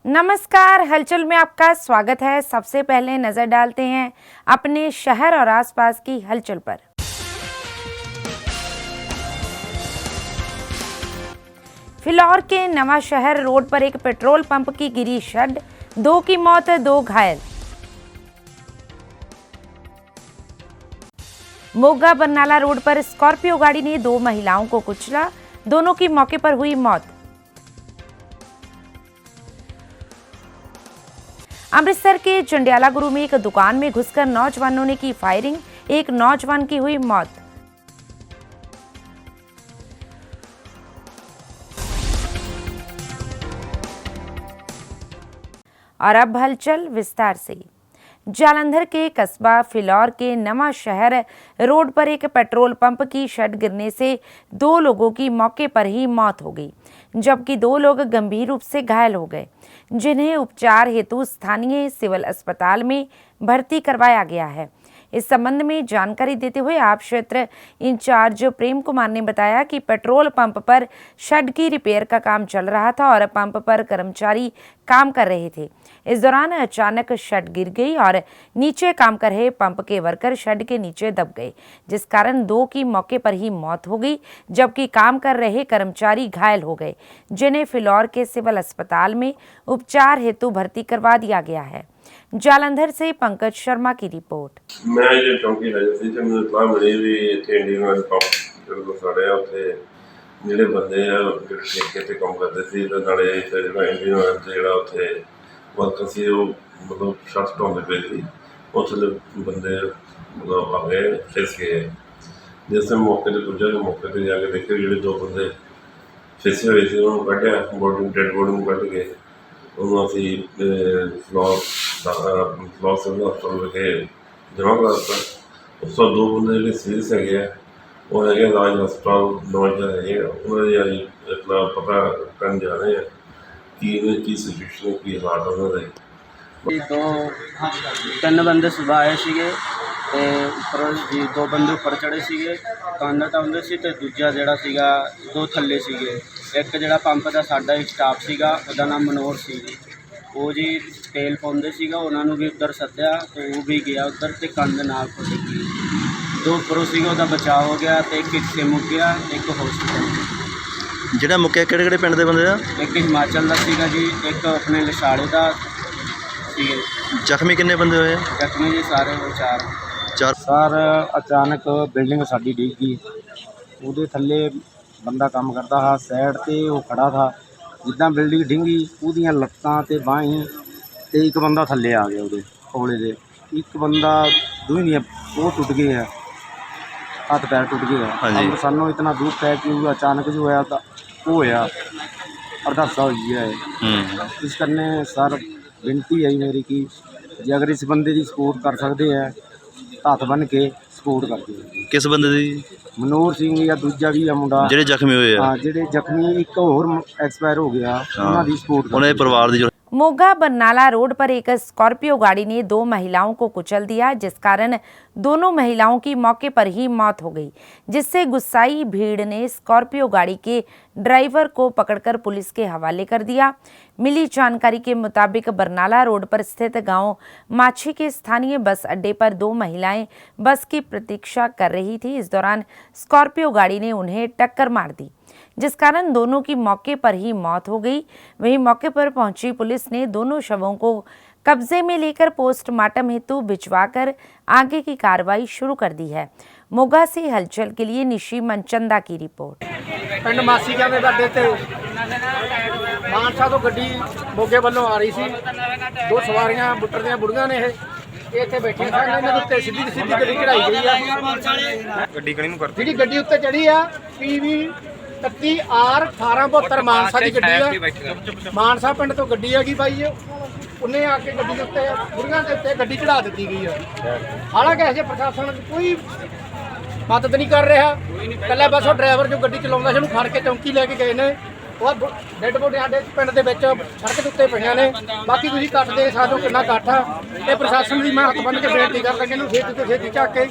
नमस्कार, हलचल में आपका स्वागत है। सबसे पहले नजर डालते हैं अपने शहर और आसपास की हलचल पर। फिलौर के नवा शहर रोड पर एक पेट्रोल पंप की गिरी शड, 2 की मौत, 2 घायल। मोगा बरनाला रोड पर स्कॉर्पियो गाड़ी ने 2 महिलाओं को कुचला, दोनों की मौके पर हुई मौत। अमृतसर के जंडियाला गुरु में एक दुकान में घुसकर नौजवानों ने की फायरिंग, एक नौजवान की हुई मौत। और अब हलचल विस्तार से। जालंधर के कस्बा फिलौर के नवा शहर रोड पर एक पेट्रोल पंप की शड गिरने से 2 लोगों की मौके पर ही मौत हो गई, जबकि 2 लोग गंभीर रूप से घायल हो गए, जिन्हें उपचार हेतु स्थानीय सिविल अस्पताल में भर्ती करवाया गया है। इस संबंध में जानकारी देते हुए आप क्षेत्र इंचार्ज प्रेम कुमार ने बताया कि पेट्रोल पंप पर शड की रिपेयर का काम चल रहा था और पंप पर कर्मचारी काम कर रहे थे। इस दौरान अचानक शड गिर गई और नीचे काम कर रहे पंप के वर्कर शड के नीचे दब गए, जिस कारण 2 की मौके पर ही मौत हो गई, जबकि काम कर रहे कर्मचारी घायल हो गए, जिन्हें फिलौर के सिविल अस्पताल में उपचार हेतु भर्ती करवा दिया गया है। जालंधर से पंकज शर्मा की रिपोर्ट। मैं जो चौकी हाजिर थी, मैंने इतला मिली भी इतने इंडियन ऑयल पंप जो साढ़े उत्थे ਜਿਹੜੇ ਬੰਦੇ ਆ ਜਿਹੜੇ ਠੇਕੇ ਤੇ ਕੰਮ ਕਰਦੇ ਸੀ ਤੇ ਨਾਲੇ ਜਿਹੜਾ ਇੰਡੀਅਨ ਆਇਲ ਤੇ ਜਿਹੜਾ ਉੱਥੇ ਵਰਕਰ ਸੀ ਉਹ ਮਤਲਬ ਸ਼ਟ ਢਾਉਂਦੇ ਪਏ ਸੀ। ਉੱਥੇ ਦੇ ਬੰਦੇ ਮਤਲਬ ਆ ਗਏ, ਫਿਸ ਗਏ। ਜਿਸ ਟਾਈਮ ਮੌਕੇ ਤੇ ਪੁੱਜਾ ਤੇ ਮੌਕੇ ਤੇ ਜਾ ਕੇ ਦੇਖੇ ਜਿਹੜੇ 2 ਬੰਦੇ ਫਿਸੇ ਹੋਏ ਸੀ ਉਹਨੂੰ ਕੱਢਿਆ, ਡੈਡ ਬੋਡੀ ਨੂੰ ਕੱਢ ਕੇ ਉਹਨੂੰ ਅਸੀਂ ਫਲੋਰ ਸਿਵਲ ਹਸਪਤਾਲ ਵਿਖੇ ਜਮ੍ਹਾਂ ਕਰਾ ਦਿੱਤਾ। ਉਸ ਤੋਂ 2 ਬੰਦੇ ਜਿਹੜੇ ਸੀਰੀਅਸ ਹੈਗੇ ਆ ਉਹ ਹੈਗੇ ਰਾਜ ਹਸਪਤਾਲ ਨਵਾਂਸ਼ਹਿਰ ਹੈਗੇ ਆ, ਉਹਨਾਂ ਦੇ ਅੱਜ ਇਤਨਾ ਪਤਾ ਕਰਨ ਜਾ ਰਹੇ ਆ ਕਿ ਇਹਨਾਂ ਕੀ ਸਿਚੁਏਸ਼ਨ, ਕੀ ਹਾਲਾਤ ਉਹਨਾਂ ਦੇ। 3 ਬੰਦੇ ਸੁਬਾਹ ਆਏ ਸੀਗੇ ਤੇ ਉੱਪਰ ਜੀ 2 ਬੰਦੇ ਉੱਪਰ ਚੜੇ ਸੀਗੇ, ਕਾਂਡਾ ਟਾਉਂਦੇ ਸੀ ਤੇ ਦੂਜਾ ਜਿਹੜਾ ਸੀਗਾ 2 ਥੱਲੇ ਸੀਗੇ। ਇੱਕ ਜਿਹੜਾ ਪੰਪ ਦਾ ਸਾਡਾ ਹੀ ਸਟਾਫ ਸੀਗਾ, ਉਹਦਾ ਨਾਮ ਮਨੋਹਰ ਸੀ ਜੀ, ਉਹ ਜੀ ਤੇਲ ਪਾਉਂਦੇ ਸੀਗਾ, ਉਹਨਾਂ ਨੂੰ ਵੀ ਉੱਧਰ ਸੱਦਿਆ ਤੇ ਉਹ ਵੀ ਗਿਆ ਉੱਧਰ ਤੇ ਕੰਧ ਨਾਲ ਫੁੱਟ ਗਈ। 2 ਉੱਪਰੋਂ ਸੀਗਾ, ਉਹਦਾ ਬਚਾਅ ਹੋ ਗਿਆ ਤੇ ਇੱਕ ਇੱਥੇ ਮੁੱਕ ਗਿਆ, ਇੱਕ ਹੌਸਪੀਟਲ। ਜਿਹੜਾ ਮੁੱਕਿਆ ਕਿਹੜੇ ਪਿੰਡ ਦੇ ਬੰਦੇ ਦਾ? ਇੱਕ ਹਿਮਾਚਲ ਦਾ ਸੀਗਾ ਜੀ, ਇੱਕ ਆਪਣੇ ਲਸਾੜੇ ਦਾ ਸੀਗੇ। ਜ਼ਖਮੀ ਕਿੰਨੇ ਬੰਦੇ ਹੋਏ? ਜ਼ਖਮੀ ਜੀ ਸਾਰੇ 4। सर अचानक बिल्डिंग साड़ी डिग गई, ਉਹਦੇ ਥੱਲੇ ਬੰਦਾ ਕੰਮ ਕਰਦਾ ਹਾਂ, ਸਾਈਡ ਤੇ ਉਹ ਖੜਾ था। ਜਿੱਦਾਂ ਬਿਲਡਿੰਗ ਡਿੰਗੀ ਉਹਦੀਆਂ ਲੱਤਾਂ ਤੇ ਬਾਹੀਂ ਤੇ ਇੱਕ ਬੰਦਾ ਥੱਲੇ ਆ ਗਿਆ, ਉਹਦੇ ਕੋਲੇ ਦੇ ਇੱਕ ਬੰਦਾ ਦੋਵੇਂ ਉਹ ਟੁੱਟ ਗਏ ਹੈ, ਹੱਥ ਪੈਰ ਟੁੱਟ ਗਏ ਹੈ। अब ਸਾਨੂੰ इतना दुख है कि वो अचानक जो होया था वो होया अरदासा हुई है। इस करने सर बेनती है मेरी कि जे अगर इस बंदे की सपोर्ट कर सकते हैं हੱਥ बन के सपोर्ट करते। किस बंदे दी? मनोहर सिंह या दूजा भी है मुंडा ਜਿਹੜੇ ਜ਼ਖਮੀ ਹੋਏ ਆ। हाँ, ਜਿਹੜੇ ਜ਼ਖਮੀ ਇੱਕ ਹੋਰ एक्सपायर हो गया, ਉਹਨਾਂ ਦੀ सपोर्ट ਉਹਨਾਂ ਦੇ ਪਰਿਵਾਰ ਦੀ। मोगा बरनाला रोड पर एक स्कॉर्पियो गाड़ी ने 2 महिलाओं को कुचल दिया, जिस कारण दोनों महिलाओं की मौके पर ही मौत हो गई, जिससे गुस्साई भीड़ ने स्कॉर्पियो गाड़ी के ड्राइवर को पकड़कर पुलिस के हवाले कर दिया। मिली जानकारी के मुताबिक बरनाला रोड पर स्थित गांव माछी के स्थानीय बस अड्डे पर 2 महिलाएं बस की प्रतीक्षा कर रही थी। इस दौरान स्कॉर्पियो गाड़ी ने उन्हें टक्कर मार दी, जिस कारण दोनों की मौके पर ही मौत हो गई। वहीं मौके पर पहुंची पुलिस ने दोनों शवों को कब्जे में लेकर पोस्टमार्टम हेतु भिजवाकर आगे की कार्रवाई शुरू कर दी है। मोगा से हलचल के लिए निशी मनचंदा की रिपोर्ट। पिंड मासी के अड्डे ते मानसा तो गड्डी मोगे वालों आ रही सी, 2 सवारियां बुट्टर ਦੀਆਂ बुढ़ियां ने ਇਹ ਇੱਥੇ ਬੈਠੀਆਂ ਸਨ। ਇਹਨਾਂ ਦੇ ਉੱਤੇ ਸਿੱਧੀ ਗੱਡੀ ਚੜਾਈ ਗਈ ਆ, ਗੱਡੀ ਕਣੀ ਨੂੰ ਕਰਤੀ। ਜਿਹੜੀ ਗੱਡੀ ਉੱਤੇ ਚੜੀ ਆ PV 31R 1872 ਮਾਨਸਾ ਦੀ ਗੱਡੀ ਆ। ਮਾਨਸਾ ਪਿੰਡ ਤੋਂ ਗੱਡੀ ਹੈਗੀ ਬਾਈ, ਉਹਨੇ ਆ ਕੇ ਗੱਡੀ ਦੇ ਉੱਤੇ ਬੁੜੀਆਂ ਦੇ ਉੱਤੇ ਗੱਡੀ ਚੜਾ ਦਿੱਤੀ ਗਈ ਆ। ਹਾਲਾਂਕਿ ਅਜੇ ਪ੍ਰਸ਼ਾਸਨ ਕੋਈ ਮਦਦ ਨਹੀਂ ਕਰ ਰਿਹਾ, ਇਕੱਲਾ ਬਸ ਉਹ ਡਰਾਈਵਰ ਜੋ ਗੱਡੀ ਚਲਾਉਂਦਾ ਸੀ ਉਹਨੂੰ ਫੜ ਕੇ ਚੌਂਕੀ ਲੈ ਕੇ ਗਏ ਨੇ। ਉਹ ਡੈਡ ਬੋਡੀ ਸਾਡੇ ਪਿੰਡ ਦੇ ਵਿੱਚ ਸੜਕ ਦੇ ਉੱਤੇ ਪਈਆਂ ਨੇ। ਬਾਕੀ ਤੁਸੀਂ ਕੱਟ ਦੇ ਸਕਦੇ ਹੋ ਕਿੰਨਾ ਇਕੱਠ ਆ। ਇਹ ਪ੍ਰਸ਼ਾਸਨ ਦੀ ਮੈਂ ਹੱਥ ਬੰਨ੍ਹ ਕੇ ਬੇਨਤੀ ਕਰਦਾ ਕਿ ਇਹਨੂੰ ਛੇਤੀ ਤੋਂ ਛੇਤੀ ਚੱਕ ਕੇ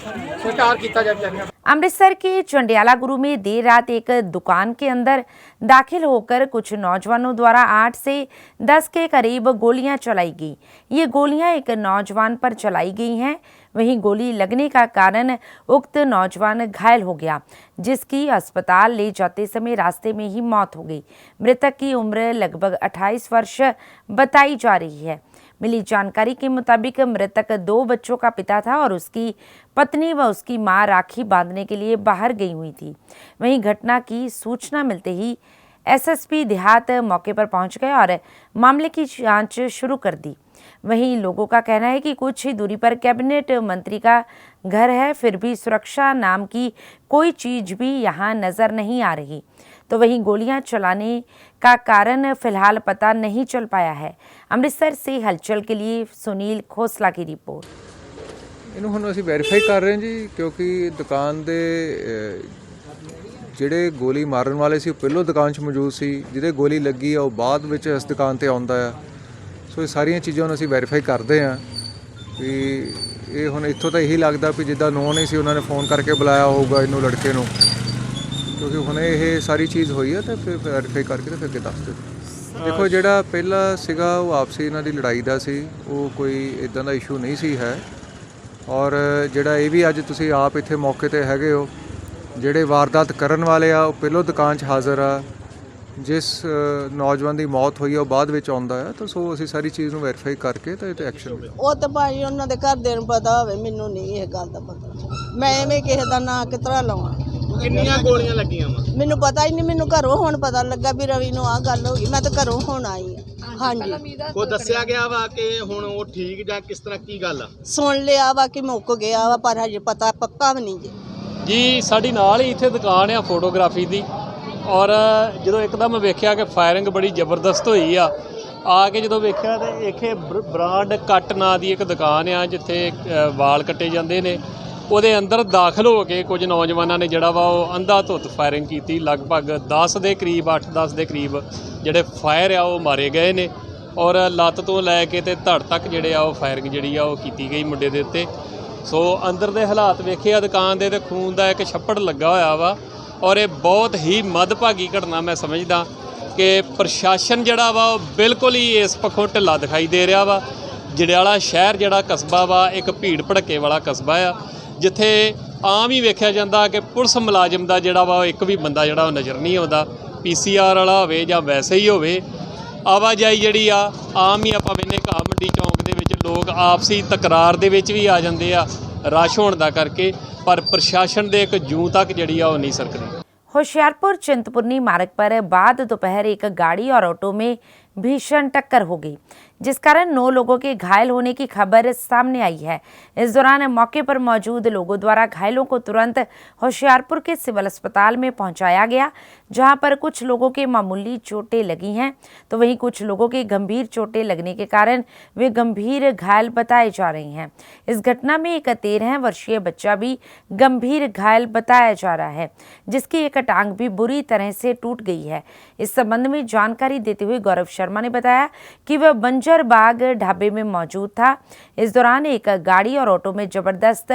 ਸਰਕਾਰ ਕੀਤਾ ਜਾਵੇ। अमृतसर के चंडियाला गुरु में देर रात एक दुकान के अंदर दाखिल होकर कुछ नौजवानों द्वारा 8 से 10 के करीब गोलियां चलाई गई। ये गोलियां एक नौजवान पर चलाई गई हैं। वहीं गोली लगने का कारण उक्त नौजवान घायल हो गया, जिसकी अस्पताल ले जाते समय रास्ते में ही मौत हो गई। मृतक की उम्र लगभग 28 वर्ष बताई जा रही है। मिली जानकारी के मुताबिक मृतक 2 बच्चों का पिता था और उसकी पत्नी व उसकी मां राखी बांधने के लिए बाहर गई हुई थी। वहीं घटना की सूचना मिलते ही एसएसपी देहात मौके पर पहुंच गए और मामले की जांच शुरू कर दी। वहीं लोगों का कहना है कि कुछ ही दूरी पर कैबिनेट मंत्री का घर है, फिर भी सुरक्षा नाम की कोई चीज भी यहां नजर नहीं आ रही। तो वहीं गोलियां चलाने का कारण फिलहाल पता नहीं चल पाया है। अमृतसर से हलचल के लिए सुनील खोसला की रिपोर्ट। ਇਹਨੂੰ ਹੁਣ ਅਸੀਂ ਵੈਰੀਫਾਈ ਕਰ ਰਹੇ ਹਾਂ ਜੀ, ਕਿਉਂਕਿ ਦੁਕਾਨ ਦੇ ਜਿਹੜੇ ਗੋਲੀ ਮਾਰਨ ਵਾਲੇ ਸੀ ਉਹ ਪਹਿਲੋਂ ਦੁਕਾਨ 'ਚ ਮੌਜੂਦ ਸੀ, ਜਿਹਦੇ ਗੋਲੀ ਲੱਗੀ ਆ ਉਹ ਬਾਅਦ ਵਿੱਚ ਇਸ ਦੁਕਾਨ ਤੇ ਆਉਂਦਾ ਆ। ਸੋ ਇਹ ਸਾਰੀਆਂ ਚੀਜ਼ਾਂ ਨੂੰ ਅਸੀਂ ਵੈਰੀਫਾਈ ਕਰਦੇ ਹਾਂ ਵੀ ਇਹ ਹੁਣ ਇੱਥੋਂ ਤਾਂ ਇਹੀ ਲੱਗਦਾ ਵੀ ਜਿੱਦਾਂ ਨੋਨ ਹੀ ਸੀ ਉਹਨਾਂ ਨੇ ਫੋਨ ਕਰਕੇ ਬੁਲਾਇਆ ਹੋਊਗਾ ਇਹਨੂੰ ਲੜਕੇ ਨੂੰ, ਕਿਉਂਕਿ ਹੁਣ ਇਹ ਸਾਰੀ ਚੀਜ਼ ਹੋਈ ਹੈ ਤਾਂ ਫਿਰ ਵੈਰੀਫਾਈ ਕਰਕੇ ਤੇ ਫਿਰ ਅੱਗੇ ਦੱਸ ਦਿਓ। ਦੇਖੋ ਜਿਹੜਾ ਪਹਿਲਾਂ ਸੀਗਾ ਉਹ ਆਪਸੀ ਇਹਨਾਂ ਦੀ ਲੜਾਈ ਦਾ ਸੀ, ਉਹ ਕੋਈ ਇਦਾਂ ਦਾ ਇਸ਼ੂ ਨਹੀਂ ਸੀ ਹੈ। ਔਰ ਜਿਹੜਾ ਇਹ ਵੀ ਅੱਜ ਤੁਸੀਂ ਆਪ ਇੱਥੇ ਮੌਕੇ ਤੇ ਹੈਗੇ ਹੋ, ਜਿਹੜੇ ਵਾਰਦਾਤ ਕਰਨ ਵਾਲੇ ਆ ਉਹ ਪਹਿਲੋਂ ਦੁਕਾਨ 'ਚ ਹਾਜ਼ਰ ਆ, ਜਿਸ ਨੌਜਵਾਨ ਦੀ ਮੌਤ ਹੋਈ ਆ ਉਹ ਬਾਅਦ ਵਿੱਚ ਆਉਂਦਾ ਆ। ਤਾਂ ਸੋ ਅਸੀਂ ਸਾਰੀ ਚੀਜ਼ ਨੂੰ ਵੈਰੀਫਾਈ ਕਰਕੇ ਤਾਂ ਇਹ ਤੇ ਐਕਸ਼ਨ ਲਿਆ। ਉਹ ਤਾਂ ਭਾਈ ਉਹਨਾਂ ਦੇ ਘਰਦਿਆਂ ਨੂੰ ਪਤਾ ਹੋਵੇ, ਮੈਨੂੰ ਨਹੀਂ ਇਹ ਗੱਲ ਦਾ ਪਤਾ। ਮੈਂ ਐਵੇਂ ਕਿਸੇ ਦਾ ਨਾਂ ਕਿਸ ਤਰ੍ਹਾਂ ਲਵਾਂ। ਕਿੰਨੀਆਂ ਗੋਲੀਆਂ ਲੱਗੀਆਂ ਵਾ? ਮੈਨੂੰ ਪਤਾ ਹੀ ਨਹੀਂ, ਮੈਨੂੰ ਘਰੋਂ ਹੁਣ ਪਤਾ ਲੱਗਾ ਵੀ ਰਵੀ ਨੂੰ ਆਹ ਗੱਲ ਹੋ ਗਈ। ਮੈਂ ਤਾਂ ਘਰੋਂ ਹੁਣ ਆਈ ਹਾਂ। ਹਾਂਜੀ, ਕੋਈ ਦੱਸਿਆ ਗਿਆ ਵਾ ਕਿ ਹੁਣ ਉਹ ਠੀਕ ਜਾਂ ਕਿਸ ਤਰ੍ਹਾਂ, ਕੀ ਗੱਲ ਆ? ਸੁਣ ਲਿਆ ਵਾ ਕਿ ਮੁੱਕ ਗਿਆ ਵਾ, ਪਰ ਹਜੇ ਪਤਾ ਪੱਕਾ ਵੀ ਨਹੀਂ ਜੀ। ਸਾਡੀ ਨਾਲ ਹੀ ਇੱਥੇ ਦੁਕਾਨ ਆ ਫੋਟੋਗ੍ਰਾਫੀ ਦੀ, ਔਰ ਜਦੋਂ ਇੱਕਦਮ ਵੇਖਿਆ ਕਿ ਫਾਇਰਿੰਗ ਬੜੀ ਜ਼ਬਰਦਸਤ ਹੋਈ ਆ ਕੇ ਜਦੋਂ ਵੇਖਿਆ ਤਾਂ ਇੱਥੇ ਬ੍ਰਾਂਡ ਕੱਟ ਨਾਂ ਦੀ ਇੱਕ ਦੁਕਾਨ ਆ ਜਿੱਥੇ ਵਾਲ ਕੱਟੇ ਜਾਂਦੇ ਨੇ, ਉਹਦੇ ਅੰਦਰ ਦਾਖਲ ਹੋ ਕੇ ਕੁਝ ਨੌਜਵਾਨਾਂ ਨੇ ਜਿਹੜਾ ਵਾ ਉਹ ਅੰਧਾ ਧੁੱਤ ਫਾਇਰਿੰਗ ਕੀਤੀ। ਲਗਭਗ 10 ਦੇ ਕਰੀਬ 8-10 ਦੇ ਕਰੀਬ ਜਿਹੜੇ ਫਾਇਰ ਆ ਉਹ ਮਾਰੇ ਗਏ ਨੇ, ਔਰ ਲੱਤ ਤੋਂ ਲੈ ਕੇ ਤੇ ਧੜ ਤੱਕ ਜਿਹੜੇ ਆ ਉਹ ਫਾਇਰਿੰਗ ਜਿਹੜੀ ਆ ਉਹ ਕੀਤੀ ਗਈ ਮੁੰਡੇ ਦੇ ਉੱਤੇ। ਸੋ ਅੰਦਰ ਦੇ ਹਾਲਾਤ ਵੇਖੇ ਆ ਦੁਕਾਨ ਦੇ, ਤੇ ਖੂਨ ਦਾ ਇੱਕ ਛੱਪੜ ਲੱਗਾ ਹੋਇਆ ਵਾ, ਔਰ ਇਹ ਬਹੁਤ ਹੀ ਮੰਦਭਾਗੀ ਘਟਨਾ ਮੈਂ ਸਮਝਦਾ ਕਿ ਪ੍ਰਸ਼ਾਸਨ ਜਿਹੜਾ ਵਾ ਉਹ ਬਿਲਕੁਲ ਹੀ ਇਸ ਪੱਖੋਂ ਢਿੱਲਾ ਦਿਖਾਈ ਦੇ ਰਿਹਾ ਵਾ। ਜੰਡਿਆਲਾ ਸ਼ਹਿਰ ਜਿਹੜਾ ਕਸਬਾ ਵਾ ਇੱਕ ਭੀੜ ਭੜੱਕੇ ਵਾਲਾ ਕਸਬਾ ਆ, ਜਿੱਥੇ ਆਮ ਹੀ ਵੇਖਿਆ ਜਾਂਦਾ ਕਿ ਪੁਲਿਸ ਮੁਲਾਜ਼ਮ ਦਾ ਜਿਹੜਾ ਵਾ ਇੱਕ ਵੀ ਬੰਦਾ ਜਿਹੜਾ ਉਹ ਨਜ਼ਰ ਨਹੀਂ ਆਉਂਦਾ। PCR ਵਾਲਾ ਹੋਵੇ ਜਾਂ ਵੈਸੇ ਹੀ ਹੋਵੇ, ਆਵਾਜਾਈ ਜਿਹੜੀ ਆ ਆਮ ਹੀ ਆਪਾਂ ਵੇਖਦੇ ਘਾਹ ਮੰਡੀ ਚੌਂਕ ਦੇ ਵਿੱਚ ਲੋਕ ਆਪਸੀ ਤਕਰਾਰ ਦੇ ਵਿੱਚ ਵੀ ਆ ਜਾਂਦੇ ਆ ਰਸ਼ ਹੋਣ ਦਾ ਕਰਕੇ, ਪਰ ਪ੍ਰਸ਼ਾसन ਦੇ ਇੱਕ ਜੂੰ तक ਜਿਹੜੀ ਆ ਉਹ नहीं सरकती। होशियारपुर चिंतपूर्णी मार्ग पर बाद दोपहर एक गाड़ी और ऑटो में भीषण टक्कर हो गई, जिस कारण 9 लोगों के घायल होने की खबर सामने आई है। इस दौरान मौके पर मौजूद लोगों द्वारा घायलों को तुरंत होशियारपुर के सिविल अस्पताल में पहुंचाया गया, जहां पर कुछ लोगों के मामूली चोटें लगी हैं, तो वहीं कुछ लोगों के गंभीर चोटें लगने के कारण वे गंभीर घायल बताए जा रहे हैं। इस घटना में एक 13 वर्षीय बच्चा भी गंभीर घायल बताया जा रहा है, जिसकी एक टांग भी बुरी तरह से टूट गई है। इस संबंध में जानकारी देते हुए गौरव शर्मा ने बताया कि वह बंजर बाग ढाबे में मौजूद था। इस दौरान एक गाड़ी और ऑटो में जबरदस्त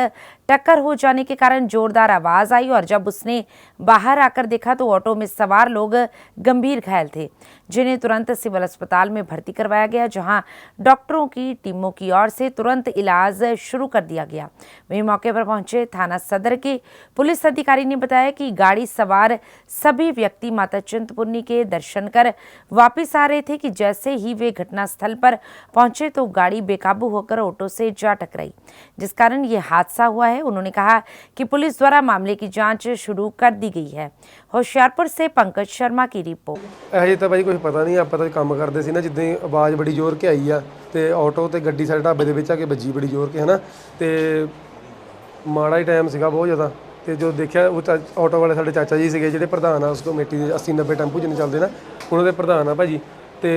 टक्कर हो जाने के कारण जोरदार आवाज आई, और जब उसने बाहर आकर देखा तो ऑटो में सवार लोग गंभीर घायल थे, जिन्हें तुरंत सिविल अस्पताल में भर्ती करवाया गया, जहां डॉक्टरों की टीमों की ओर से तुरंत इलाज शुरू कर दिया गया। वहीं मौके पर पहुंचे थाना सदर के पुलिस अधिकारी ने बताया कि गाड़ी सवार सभी व्यक्ति माता चिंतपूर्णी के दर्शन कर वापिस आ रहे थे कि जैसे ही वे घटनास्थल पर पहुंचे तो गाड़ी बेकाबू होकर ऑटो से जा टकराई, जिस कारण ये हादसा हुआ है। उन्होंने कहा कि पुलिस द्वारा मामले की जांच शुरू कर दी गई है। होशियारपुर से पंकज शर्मा की रिपोर्ट। अजे तो भाई कुछ पता नहीं, आप तो काम करते सी ना, जिद्दां ही आवाज़ बड़ी जोर के आई आ ते ऑटो ते गड्डी साडे ढाबे दे विच आके बजी बड़ी जोर के, है ना, ते माड़ा ही टाइम सीगा बहुत ज़्यादा। तो जो देखा वो ऑटो वाले साडे चाचा जी सीगे, जिहड़े प्रधान आ उस कमेटी दे 80-90 टैंपू जिन्ने चलते ना, उन्होंने प्रधान आ भाजी। तो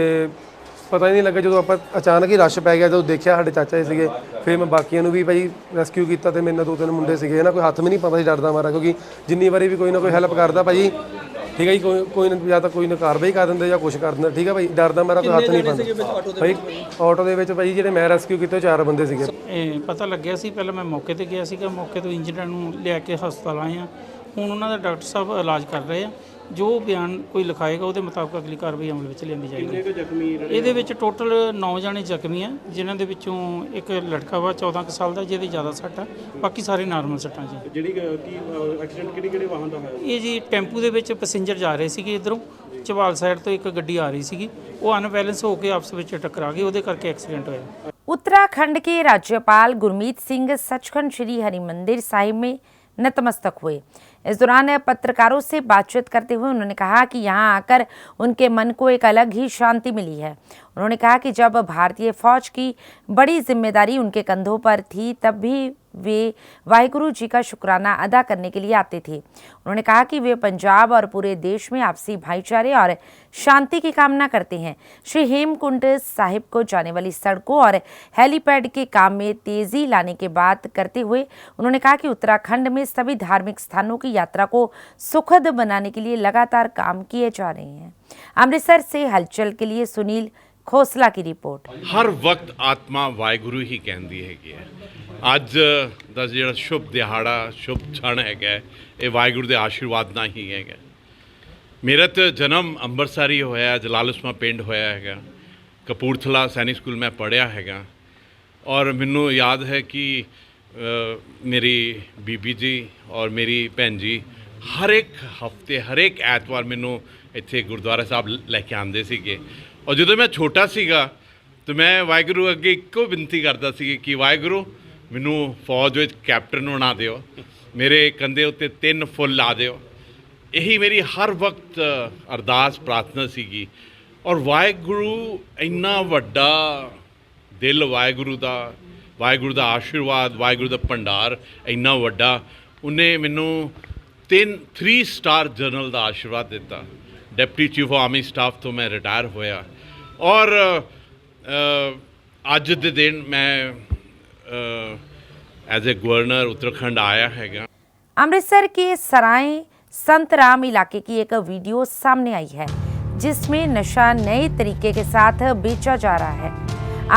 पता ही नहीं लगा जो आप अचानक ही रश पै गया, जो देखा साडे चाचा जी सीगे, फिर मैं बाकियां नूं भी भाई रेस्क्यू किया, तो मेरे 2-3 मुंडे सीगे ना, कोई हत्थ में नहीं पता सी डरदा मारा, क्योंकि जिन्नी बारी भी कोई ना कोई हैल्प करदा भाजी ਠੀਕ ਹੈ ਜੀ। ਕੋਈ ਨਾ ਜਾਂ ਤਾਂ ਕੋਈ ਨਾ ਕਾਰਵਾਈ ਕਰ ਦਿੰਦੇ ਜਾਂ ਕੁਛ ਕਰ ਦਿੰਦੇ, ਠੀਕ ਹੈ ਭਾਈ। ਡਰ ਦਾ ਮੇਰਾ ਕੋਈ ਹੱਥ ਨਹੀਂ ਪਾਉਂਦਾ ਭਾਈ। ਆਟੋ ਦੇ ਵਿੱਚ ਭਾਈ ਜਿਹੜੇ ਮੈਂ ਰੈਸਕਿਊ ਕੀਤੇ 4 ਬੰਦੇ ਸੀਗੇ। ਇਹ ਪਤਾ ਲੱਗਿਆ ਸੀ, ਪਹਿਲਾਂ ਮੈਂ ਮੌਕੇ ਤੇ ਗਿਆ ਸੀਗਾ, ਮੌਕੇ ਤੋਂ ਇੰਜਰਡ ਨੂੰ ਲਿਆ ਕੇ ਹਸਪਤਾਲ ਆਏ ਹਾਂ। ਹੁਣ ਉਹਨਾਂ ਦਾ ਡਾਕਟਰ ਸਾਹਿਬ ਇਲਾਜ ਕਰ ਰਹੇ ਆ, ਜੋ ਬਿਆਨ ਕੋਈ ਲਿਖਾਏਗਾ ਉਹਦੇ ਮੁਤਾਬਕ ਅਗਲੀ ਕਾਰਵਾਈ ਅਮਲ ਵਿੱਚ ਲਿਆਂਦੀ ਜਾਏਗੀ। ਇਹਦੇ ਵਿੱਚ ਟੋਟਲ 9 ਜਣੇ ਜ਼ਖਮੀ ਆ, ਜਿਨ੍ਹਾਂ ਦੇ ਵਿੱਚੋਂ ਇੱਕ ਲੜਕਾ ਵਾ 14 ਕੁ ਸਾਲ ਦਾ, ਜਿਹਦੇ ਜ਼ਿਆਦਾ ਸੱਟ ਆ, ਬਾਕੀ ਸਾਰੇ ਨਾਰਮਲ ਸੱਟਾਂ ਜੀ। ਜਿਹੜੀ ਕੀ ਐਕਸੀਡੈਂਟ ਕਿਹੜੇ ਵਾਹਨ ਦਾ ਹੋਇਆ? ਇਹ ਜੀ ਟੈਂਪੂ ਦੇ ਵਿੱਚ ਪੈਸੇਂਜਰ ਜਾ ਰਹੇ ਸੀਗੇ, ਇੱਧਰੋਂ ਚਵਾਲ ਸਾਈਡ ਤੋਂ ਇੱਕ ਗੱਡੀ ਆ ਰਹੀ ਸੀਗੀ, ਉਹ ਅਨਬੈਲੈਂਸ ਹੋ ਕੇ ਆਪਸ ਵਿੱਚ ਟਕਰਾ ਗਈ, ਉਹਦੇ ਕਰਕੇ ਐਕਸੀडेंट ਹੋਇਆ। उत्तराखंड के राज्यपाल गुरमीत सिंह सचखंड श्री हरिमंदिर साहिब में नतमस्तक हुए। इस दौरान पत्रकारों से बातचीत करते हुए उन्होंने कहा कि यहाँ आकर उनके मन को एक अलग ही शांति मिली है। उन्होंने कहा कि जब भारतीय फौज की बड़ी जिम्मेदारी उनके कंधों पर थी, तब भी वे वाहिगुरु जी का शुक्राना अदा करने के लिए आते थे। उन्होंने कहा कि वे पंजाब और पूरे देश में आपसी भाईचारे और शांति की कामना करते हैं। श्री हेमकुंड साहिब को जाने वाली सड़कों और हेलीपैड के काम में तेजी लाने की बात करते हुए उन्होंने कहा कि उत्तराखंड में सभी धार्मिक स्थानों की यात्रा को सुखद बनाने के लिए लगातार काम किए जा रहे हैं। अमृतसर से हलचल के लिए सुनील खोसला की रिपोर्ट। हर वक्त आत्मा वाहिगुरु ही कहती है। ਅੱਜ ਦਾ ਜਿਹੜਾ ਸ਼ੁਭ ਦਿਹਾੜਾ ਸ਼ੁਭ ਛਣ ਹੈਗਾ, ਇਹ ਵਾਹਿਗੁਰੂ ਦੇ ਆਸ਼ੀਰਵਾਦ ਨਾਲ ਹੀ ਹੈਗਾ। ਮੇਰਾ ਤਾਂ ਜਨਮ ਅੰਮ੍ਰਿਤਸਰ ਹੀ ਹੋਇਆ, ਜਲਾਲੁਸਮਾ ਪਿੰਡ ਹੋਇਆ ਹੈਗਾ, ਕਪੂਰਥਲਾ ਸੈਨਿਕ ਸਕੂਲ ਮੈਂ ਪੜ੍ਹਿਆ ਹੈਗਾ। ਔਰ ਮੈਨੂੰ ਯਾਦ ਹੈ ਕਿ ਮੇਰੀ ਬੀਬੀ ਜੀ ਔਰ ਮੇਰੀ ਭੈਣ ਜੀ ਹਰ ਇੱਕ ਹਫਤੇ ਹਰ ਇੱਕ ਐਤਵਾਰ ਮੈਨੂੰ ਇੱਥੇ ਗੁਰਦੁਆਰਾ ਸਾਹਿਬ ਲੈ ਕੇ ਆਉਂਦੇ ਸੀਗੇ। ਔਰ ਜਦੋਂ ਮੈਂ ਛੋਟਾ ਸੀਗਾ ਤਾਂ ਮੈਂ ਵਾਹਿਗੁਰੂ ਅੱਗੇ ਇੱਕੋ ਬੇਨਤੀ ਕਰਦਾ ਸੀ ਕਿ ਵਾਹਿਗੁਰੂ ਮੈਨੂੰ ਫੌਜ ਵਿੱਚ ਕੈਪਟਨ ਬਣਾ ਦਿਓ, ਮੇਰੇ ਕੰਧੇ ਉੱਤੇ 3 ਫੁੱਲ ਲਾ ਦਿਓ। ਇਹੀ ਮੇਰੀ ਹਰ ਵਕਤ ਅਰਦਾਸ ਪ੍ਰਾਰਥਨਾ ਸੀਗੀ। ਔਰ ਵਾਹਿਗੁਰੂ ਇੰਨਾ ਵੱਡਾ ਦਿਲ, ਵਾਹਿਗੁਰੂ ਦਾ ਆਸ਼ੀਰਵਾਦ, ਵਾਹਿਗੁਰੂ ਦਾ ਭੰਡਾਰ ਇੰਨਾ ਵੱਡਾ, ਉਹਨੇ ਮੈਨੂੰ 3 ਸਟਾਰ ਜਨਰਲ ਦਾ ਆਸ਼ੀਰਵਾਦ ਦਿੱਤਾ। ਡਿਪਟੀ ਚੀਫ ਆਰਮੀ ਸਟਾਫ ਤੋਂ ਮੈਂ ਰਿਟਾਇਰ ਹੋਇਆ। ਔਰ ਅੱਜ ਦੇ ਦਿਨ ਮੈਂ एज ए गवर्नर उत्तराखंड आया हैगा। अमृतसर के सराय संत राम इलाके की एक वीडियो सामने आई है, जिसमें नशा नए तरीके के साथ बेचा जा रहा है।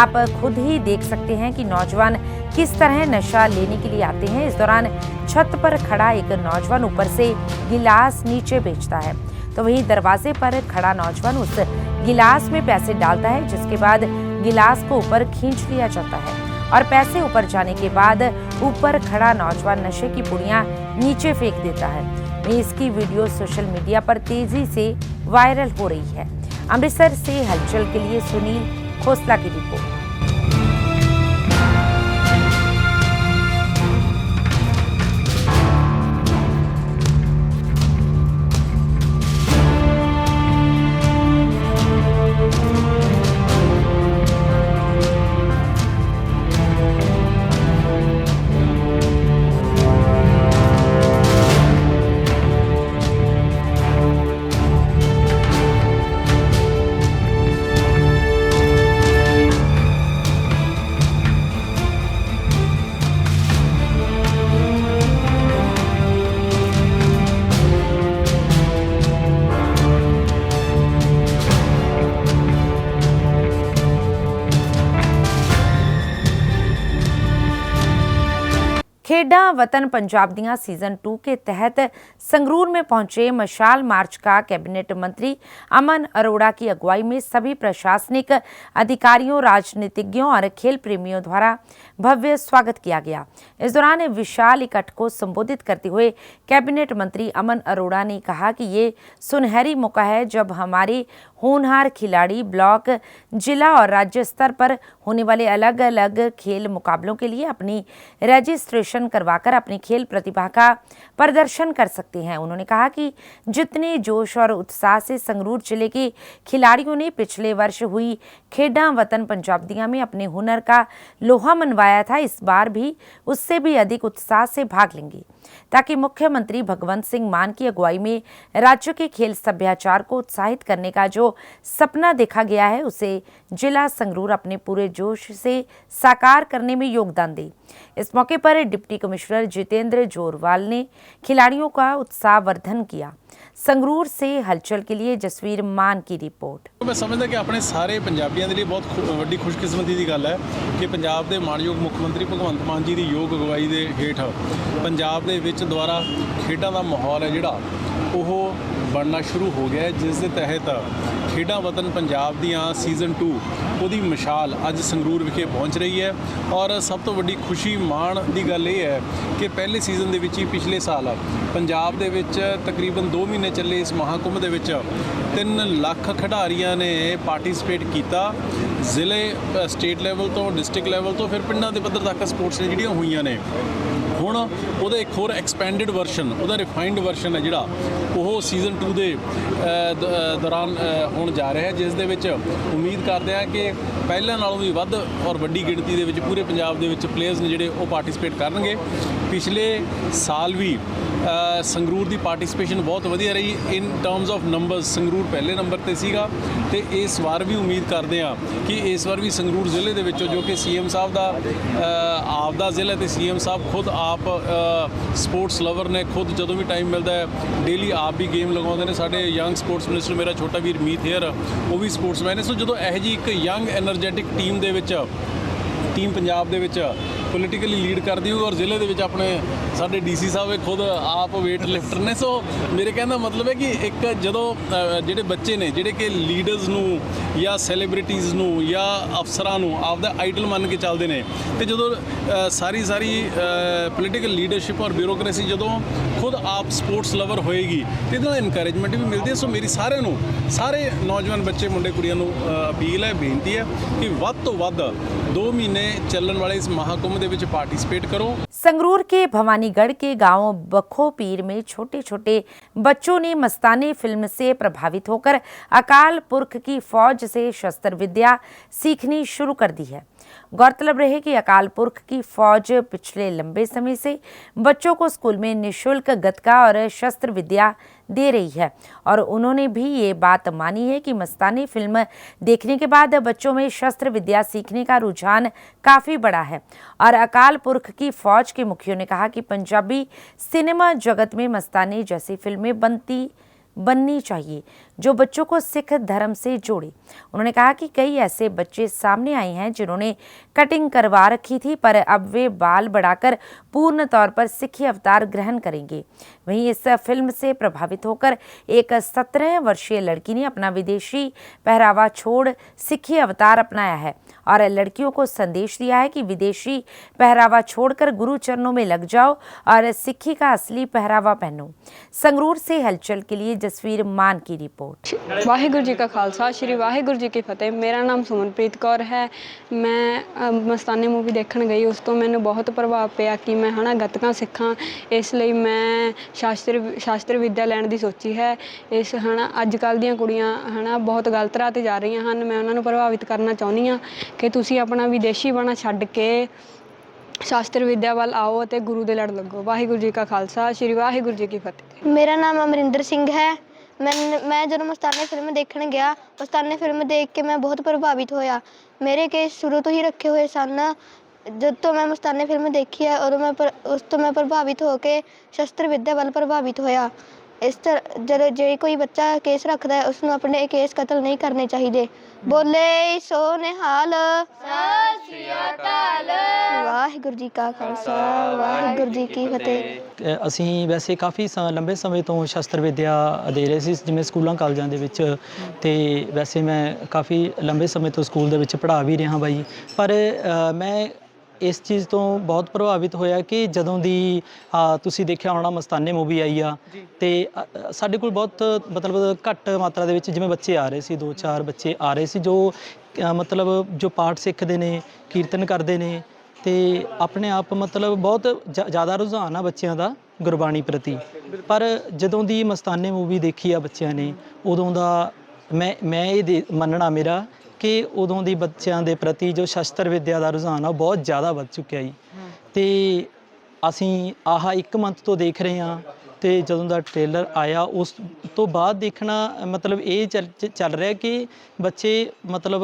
आप खुद ही देख सकते हैं कि नौजवान किस तरह नशा लेने के लिए आते हैं। इस दौरान छत पर खड़ा एक नौजवान ऊपर से गिलास नीचे बेचता है, तो वहीं दरवाजे पर खड़ा नौजवान उस गिलास में पैसे डालता है, जिसके बाद गिलास को ऊपर खींच लिया जाता है और पैसे ऊपर जाने के बाद ऊपर खड़ा नौजवान नशे की पुड़ियां नीचे फेंक देता है। इसकी वीडियो सोशल मीडिया पर तेजी से वायरल हो रही है। अमृतसर से हलचल के लिए सुनील खोसला की रिपोर्ट। खेडा वतन पंजाब दियां सीजन 2 के तहत संगरूर में पहुंचे मशाल मार्च का कैबिनेट मंत्री अमन अरोड़ा की अगुवाई में सभी प्रशासनिक अधिकारियों, राजनीतिज्ञों और खेल प्रेमियों द्वारा भव्य स्वागत किया गया। इस दौरान विशाल इकट्ठ को संबोधित करते हुए कैबिनेट मंत्री अमन अरोड़ा ने कहा कि ये सुनहरी मौका है जब हमारे होनहार खिलाड़ी ब्लॉक, जिला और राज्य स्तर पर होने वाले अलग अलग खेल मुकाबलों के लिए अपनी रजिस्ट्रेशन करवाकर अपनी खेल प्रतिभा का प्रदर्शन कर सकते हैं। उन्होंने कहा कि जितने जोश और उत्साह से संगरूर जिले के खिलाड़ियों ने पिछले वर्ष हुई खेडा वतन पंजाब दियां में अपने हुनर का लोहा मनवाया था, इस बार भी उससे भी अधिक उत्साह से भाग लेंगे, ताकि मुख्यमंत्री भगवंत सिंह मान की अगुवाई में राज्य के खेल सभ्याचार को उत्साहित करने का जो सपना देखा गया है उसे जिला संगरूर अपने पूरे जोश से साकार करने में योगदान दे। इस मौके पर डिप्टी कमिश्नर जितेंद्र जोरवाल ने खिलाड़ियों का उत्साहवर्धन किया। संगरूर से हलचल के लिए जसवीर मान की रिपोर्ट। मैं समझदा कि अपने सारे पंजाबियों के लिए बहुत वड्डी खुशकिस्मती की गल है कि पंजाब के मानयोग मुख्य मंत्री भगवंत मान जी की योग अगवाई के हेठ पंजाब के विच दुआरा खेडों का माहौल है जिहड़ा वो बनना शुरू हो गया है, जिस दे तहत खेडां वतन पंजाब दियां सीज़न 2 ਉਹਦੀ मिसाल अज संगरूर विखे पहुँच रही है। और सब तो वड्डी खुशी माण की गल ये है कि पहले सीज़न दे विच ही पिछले साल पंजाब दे विच तकरीबन 2 महीने चले इस महाकुंभ दे विच 3 लाख खिडारियां ने पार्टिसिपेट किया। जिले स्टेट लैवल तो डिस्ट्रिक्ट लैवल तो फिर पिंडां दे पद्धर तक स्पोर्ट्स ने जिहड़ियां होईयां ने। ਹੁਣ ਉਹਦਾ ਇੱਕ ਹੋਰ ਐਕਸਪੈਂਡਡ ਵਰਸ਼ਨ ਉਹਦਾ ਰਿਫਾਈਨਡ ਵਰਸ਼ਨ ਹੈ ਜਿਹੜਾ ਉਹ ਸੀਜ਼ਨ 2 ਦੇ ਦੌਰਾਨ ਹੋਣ ਜਾ ਰਿਹਾ ਹੈ, ਜਿਸ ਦੇ ਵਿੱਚ ਉਮੀਦ ਕਰਦੇ ਹਾਂ ਕਿ ਪਹਿਲਾਂ ਨਾਲੋਂ ਵੀ ਵੱਧ ਔਰ ਵੱਡੀ ਗਿਣਤੀ ਦੇ ਵਿੱਚ ਪੂਰੇ ਪੰਜਾਬ ਦੇ ਵਿੱਚ ਪਲੇਅਰਸ ਨੇ ਜਿਹੜੇ ਉਹ ਪਾਰਟਿਸਿਪੇਟ ਕਰਨਗੇ। ਪਿਛਲੇ ਸਾਲ ਵੀ ਸੰਗਰੂਰ ਦੀ ਪਾਰਟਿਸਿਪੇਸ਼ਨ ਬਹੁਤ ਵਧੀਆ ਰਹੀ। ਇਨ ਟਰਮਸ ਆਫ ਨੰਬਰਸ ਸੰਗਰੂਰ ਪਹਿਲੇ ਨੰਬਰ ਤੇ ਸੀਗਾ ਤੇ ਇਸ ਵਾਰ ਵੀ ਉਮੀਦ ਕਰਦੇ ਹਾਂ ਕਿ ਇਸ ਵਾਰ ਵੀ ਸੰਗਰੂਰ ਜ਼ਿਲ੍ਹੇ ਦੇ ਵਿੱਚੋਂ ਜੋ ਕਿ ਸੀਐਮ ਸਾਹਿਬ ਦਾ ਆਪ ਦਾ ਜ਼ਿਲ੍ਹਾ ਤੇ ਸੀਐਮ ਸਾਹਿਬ ਖੁਦ ਆਪ ਸਪੋਰਟਸ ਲਵਰ ਨੇ, ਖੁਦ ਜਦੋਂ ਵੀ ਟਾਈਮ ਮਿਲਦਾ ਹੈ ਡੇਲੀ ਆਪ ਵੀ ਗੇਮ ਲਗਾਉਂਦੇ ਨੇ। ਸਾਡੇ ਯੰਗ ਸਪੋਰਟਸ ਮਿਨਿਸਟਰ ਮੇਰਾ ਛੋਟਾ ਵੀਰ ਮੀਤ ਹੇਅਰ ਉਹ ਵੀ ਸਪੋਰਟਸਮੈਨ ਹੈ। ਸੋ ਜਦੋਂ ਇਹੋ ਜਿਹੀ ਇੱਕ ਯੰਗ ਐਨਰਜੈਟਿਕ ਟੀਮ ਦੇ ਵਿੱਚ ਟੀਮ ਪੰਜਾਬ ਦੇ ਵਿੱਚ ਪੋਲੀਟੀਕਲੀ ਲੀਡ ਕਰਦੀ ਹੋਊ ਔਰ ਜ਼ਿਲ੍ਹੇ ਦੇ ਵਿੱਚ ਆਪਣੇ ਸਾਡੇ ਡੀਸੀ ਸਾਹਿਬ ਇਹ ਖੁਦ ਆਪ ਵੇਟ ਲਿਫਟਰ ਨੇ। ਸੋ ਮੇਰੇ ਕਹਿਣ ਦਾ ਮਤਲਬ ਹੈ ਕਿ ਇੱਕ ਜਦੋਂ ਜਿਹੜੇ ਬੱਚੇ ਨੇ ਜਿਹੜੇ ਕਿ ਲੀਡਰਸ ਨੂੰ ਜਾਂ ਸੈਲੀਬ੍ਰਿਟੀਜ਼ ਨੂੰ ਜਾਂ ਅਫਸਰਾਂ ਨੂੰ ਆਪਦਾ ਆਈਡਲ ਮੰਨ ਕੇ ਚੱਲਦੇ ਨੇ ਤੇ ਜਦੋਂ ਸਾਰੀ ਪੋਲੀਟੀਕਲ ਲੀਡਰਸ਼ਿਪ ਔਰ ਬਿਊਰੋਕ੍ਰੇਸੀ ਜਦੋਂ ਖੁਦ ਆਪ ਸਪੋਰਟਸ ਲਵਰ ਹੋਏਗੀ ਤੇ ਇਹਦੇ ਨਾਲ ਇਨਕਰੇਜਮੈਂਟ ਵੀ ਮਿਲਦੀ ਹੈ। ਸੋ ਮੇਰੀ ਸਾਰਿਆਂ ਨੂੰ ਸਾਰੇ ਨੌਜਵਾਨ ਬੱਚੇ ਮੁੰਡੇ ਕੁੜੀਆਂ ਨੂੰ ਅਪੀਲ ਹੈ, ਬੇਨਤੀ ਹੈ ਕਿ ਵੱਧ ਤੋਂ ਵੱਧ 2 ਮਹੀਨੇ ਚੱਲਣ ਵਾਲੇ इस महाकुंभ ਦੇ ਵਿੱਚ ਪਾਰਟਿਸਿਪੇਟ करो। संगरूर के भवानीगढ़ के गांव बखोपीर में छोटे छोटे बच्चों ने मस्तानी फिल्म से प्रभावित होकर अकाल पुरख की फौज से शस्त्र विद्या सीखनी शुरू कर दी है। गौरतलब रहे कि अकाल पुरख की फौज पिछले लंबे समय से बच्चों को स्कूल में निःशुल्क गतका और शस्त्र विद्या दे रही है और उन्होंने भी ये बात मानी है कि मस्तानी फिल्म देखने के बाद बच्चों में शस्त्र विद्या सीखने का रुझान काफ़ी बड़ा है। और अकाल पुरख की फौज के मुखियों ने कहा कि पंजाबी सिनेमा जगत में मस्तानी जैसी फिल्में बननी चाहिए जो बच्चों को सिख धर्म से जोड़े। उन्होंने कहा कि कई ऐसे बच्चे सामने आए हैं जिन्होंने कटिंग करवा रखी थी पर अब वे बाल बढ़ाकर पूर्ण तौर पर सिखी अवतार ग्रहण करेंगे। वहीं इस फिल्म से प्रभावित होकर एक 17 वर्षीय लड़की ने अपना विदेशी पहरावा छोड़ सिखी अवतार अपनाया है और लड़कियों को संदेश दिया है कि विदेशी पहरावा छोड़कर गुरु चरणों में लग जाओ और सिखी का असली पहरावा पहनो। संगरूर से हलचल के लिए जसवीर मान की रिपोर्ट। वाहिगुरु जी का खालसा श्री वाहिगुरु जी की फतेह। मेरा नाम सुमनप्रीत कौर है। मैं मस्तानी मूवी देखने गई, उस तो मैंने बहुत प्रभाव पिया कि मैं है ना गतका सिखा, इसलिए मैं शास्त्र विद्या लैण की सोची है। इस है ना अजकल दी कुड़ियां है ना बहुत गलत राह ते जा रही हैं। मैं उन्होंने प्रभावित करना चाहती हाँ कि तुसी अपना विदेशी बना छड्ड के शास्त्र विद्या वाल आओ तो गुरु दे लड़ लगो। वाहिगुरु जी का खालसा श्री वाहिगुरु जी की फतेह। मेरा नाम अमरिंदर सिंह है। मैं जब मस्तानी फिल्म देखने गया, मस्तानी फिल्म देख के मैं बहुत प्रभावित होया। मेरे केस शुरू तो ही रखे हुए सन। जब तो मैं मस्तानी फिल्म देखी है और उस तो मैं प्रभावित होके शस्त्र विद्या वाल प्रभावित होया। इस तरह जब जे कोई बच्चा केस रखता है उसनों अपने केस कतल नहीं करने चाहिए। बोले सो निहाल सत श्री अकाल। वाहिगुरु जी का खालसा वाहिगुरु जी की फतेह। ਅਸੀਂ ਵੈਸੇ ਕਾਫੀ ਲੰਬੇ ਸਮੇਂ ਤੋਂ ਸ਼ਸਤਰ ਵਿਦਿਆ ਦੇ ਰਹੇ ਸੀ, ਜਿਵੇਂ ਸਕੂਲਾਂ ਕਾਲਜਾਂ ਦੇ ਵਿੱਚ, ਤੇ ਵੈਸੇ ਮੈਂ ਕਾਫੀ ਲੰਬੇ ਸਮੇਂ ਤੋਂ ਸਕੂਲ ਦੇ ਵਿੱਚ ਪੜ੍ਹਾ ਵੀ ਰਿਹਾ ਬਾਈ। ਪਰ ਮੈਂ ਇਸ ਚੀਜ਼ ਤੋਂ ਬਹੁਤ ਪ੍ਰਭਾਵਿਤ ਹੋਇਆ ਕਿ ਜਦੋਂ ਦੀ ਤੁਸੀਂ ਦੇਖਿਆ ਹੋਣਾ ਮਸਤਾਨੇ ਮੂਵੀ ਆਈ ਆ ਤੇ ਸਾਡੇ ਕੋਲ ਬਹੁਤ ਮਤਲਬ ਘੱਟ ਮਾਤਰਾ ਦੇ ਵਿੱਚ ਜਿਵੇਂ ਬੱਚੇ ਆ ਰਹੇ ਸੀ, 2-4 ਬੱਚੇ ਆ ਰਹੇ ਸੀ ਜੋ ਮਤਲਬ ਜੋ ਪਾਠ ਸਿੱਖਦੇ ਨੇ, ਕੀਰਤਨ ਕਰਦੇ ਨੇ ਤੇ ਆਪਣੇ ਆਪ ਮਤਲਬ ਬਹੁਤ ਜ਼ਿਆਦਾ ਰੁਝਾਨ ਆ ਬੱਚਿਆਂ ਦਾ ਗੁਰਬਾਣੀ ਪ੍ਰਤੀ। ਪਰ ਜਦੋਂ ਦੀ ਮਸਤਾਨੇ ਮੂਵੀ ਦੇਖੀ ਆ ਬੱਚਿਆਂ ਨੇ, ਉਦੋਂ ਦਾ ਮੈਂ ਇਹ ਮੰਨਣਾ ਮੇਰਾ ਕਿ ਉਦੋਂ ਦੀ ਬੱਚਿਆਂ ਦੇ ਪ੍ਰਤੀ ਜੋ ਸ਼ਸਤਰ ਵਿਦਿਆ ਦਾ ਰੁਝਾਨ ਆ ਉਹ ਬਹੁਤ ਜ਼ਿਆਦਾ ਵੱਧ ਚੁੱਕਿਆ ਜੀ। ਤੇ ਅਸੀਂ ਆਹ 1 ਮੰਥ ਤੋਂ ਦੇਖ ਰਹੇ ਹਾਂ ਤੇ ਜਦੋਂ ਦਾ ਟ੍ਰੇਲਰ ਆਇਆ ਉਸ ਤੋਂ ਬਾਅਦ ਦੇਖਣਾ ਮਤਲਬ ਇਹ ਚੱਲ ਰਿਹਾ ਕਿ ਬੱਚੇ ਮਤਲਬ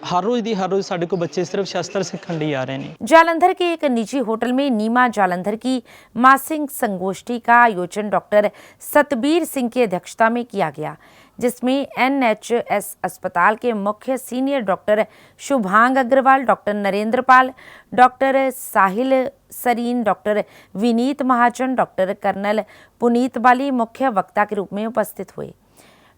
हर रोज़ साढ़े को बच्चे सिर्फ शस्त्र सीखण लई आ रहे हैं। जालंधर के एक निजी होटल में नीमा जालंधर की मासिक संगोष्ठी का आयोजन डॉक्टर सतबीर सिंह की अध्यक्षता में किया गया, जिसमें NHS अस्पताल के मुख्य senior doctor Shubhang Agarwal, doctor Narendra Pal, doctor Sahil Sarin, doctor Vineet Mahajan, doctor colonel Puneet Bali मुख्य वक्ता के रूप में उपस्थित हुए।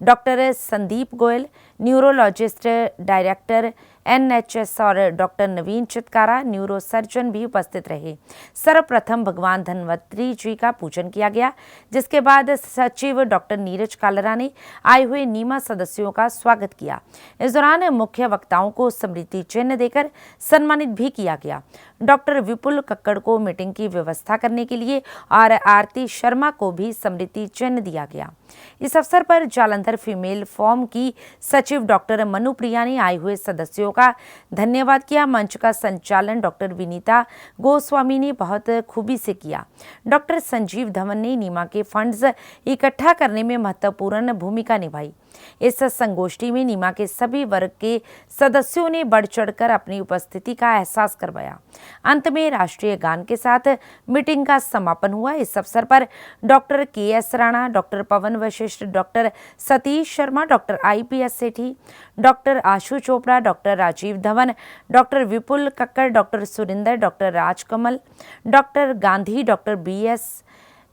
Doctor Sandeep Goyal, neurologist director NHS और doctor Naveen Chitkara, neuro surgeon भी उपस्थित रहे। सर्वप्रथम भगवान धन्वंतरी जी का पूजन किया गया, जिसके बाद सचिव डॉक्टर नीरज कालरा ने आए हुए नीमा सदस्यों का स्वागत किया। इस दौरान मुख्य वक्ताओं को स्मृति चिन्ह देकर सम्मानित भी किया गया। डॉक्टर विपुल कक्कड़ को मीटिंग की व्यवस्था करने के लिए और आरती शर्मा को भी स्मृति चिन्ह दिया गया। इस अवसर पर जालंधर फीमेल फॉर्म की सचिव डॉक्टर मनुप्रिया ने आए हुए सदस्यों का धन्यवाद किया। मंच का संचालन डॉक्टर विनीता गोस्वामी ने बहुत खूबी से किया। डॉक्टर संजीव धवन ने नीमा के फंड्स इकट्ठा करने में महत्वपूर्ण भूमिका निभाई। इस संगोष्ठी में नीमा के सभी वर्ग के सदस्यों ने बढ़ चढ़कर अपनी उपस्थिति का एहसास करवाया। अंत में राष्ट्रीय गान के साथ मीटिंग का समापन हुआ। इस अवसर पर doctor KS Rana, doctor Pawan Vashisht, doctor Satish Sharma, doctor IPS Sethi, doctor Ashu Chopra, doctor Rajiv Dhawan, doctor Vipul Kakkar, doctor Surinder, doctor Rajkamal, doctor Gandhi, doctor BS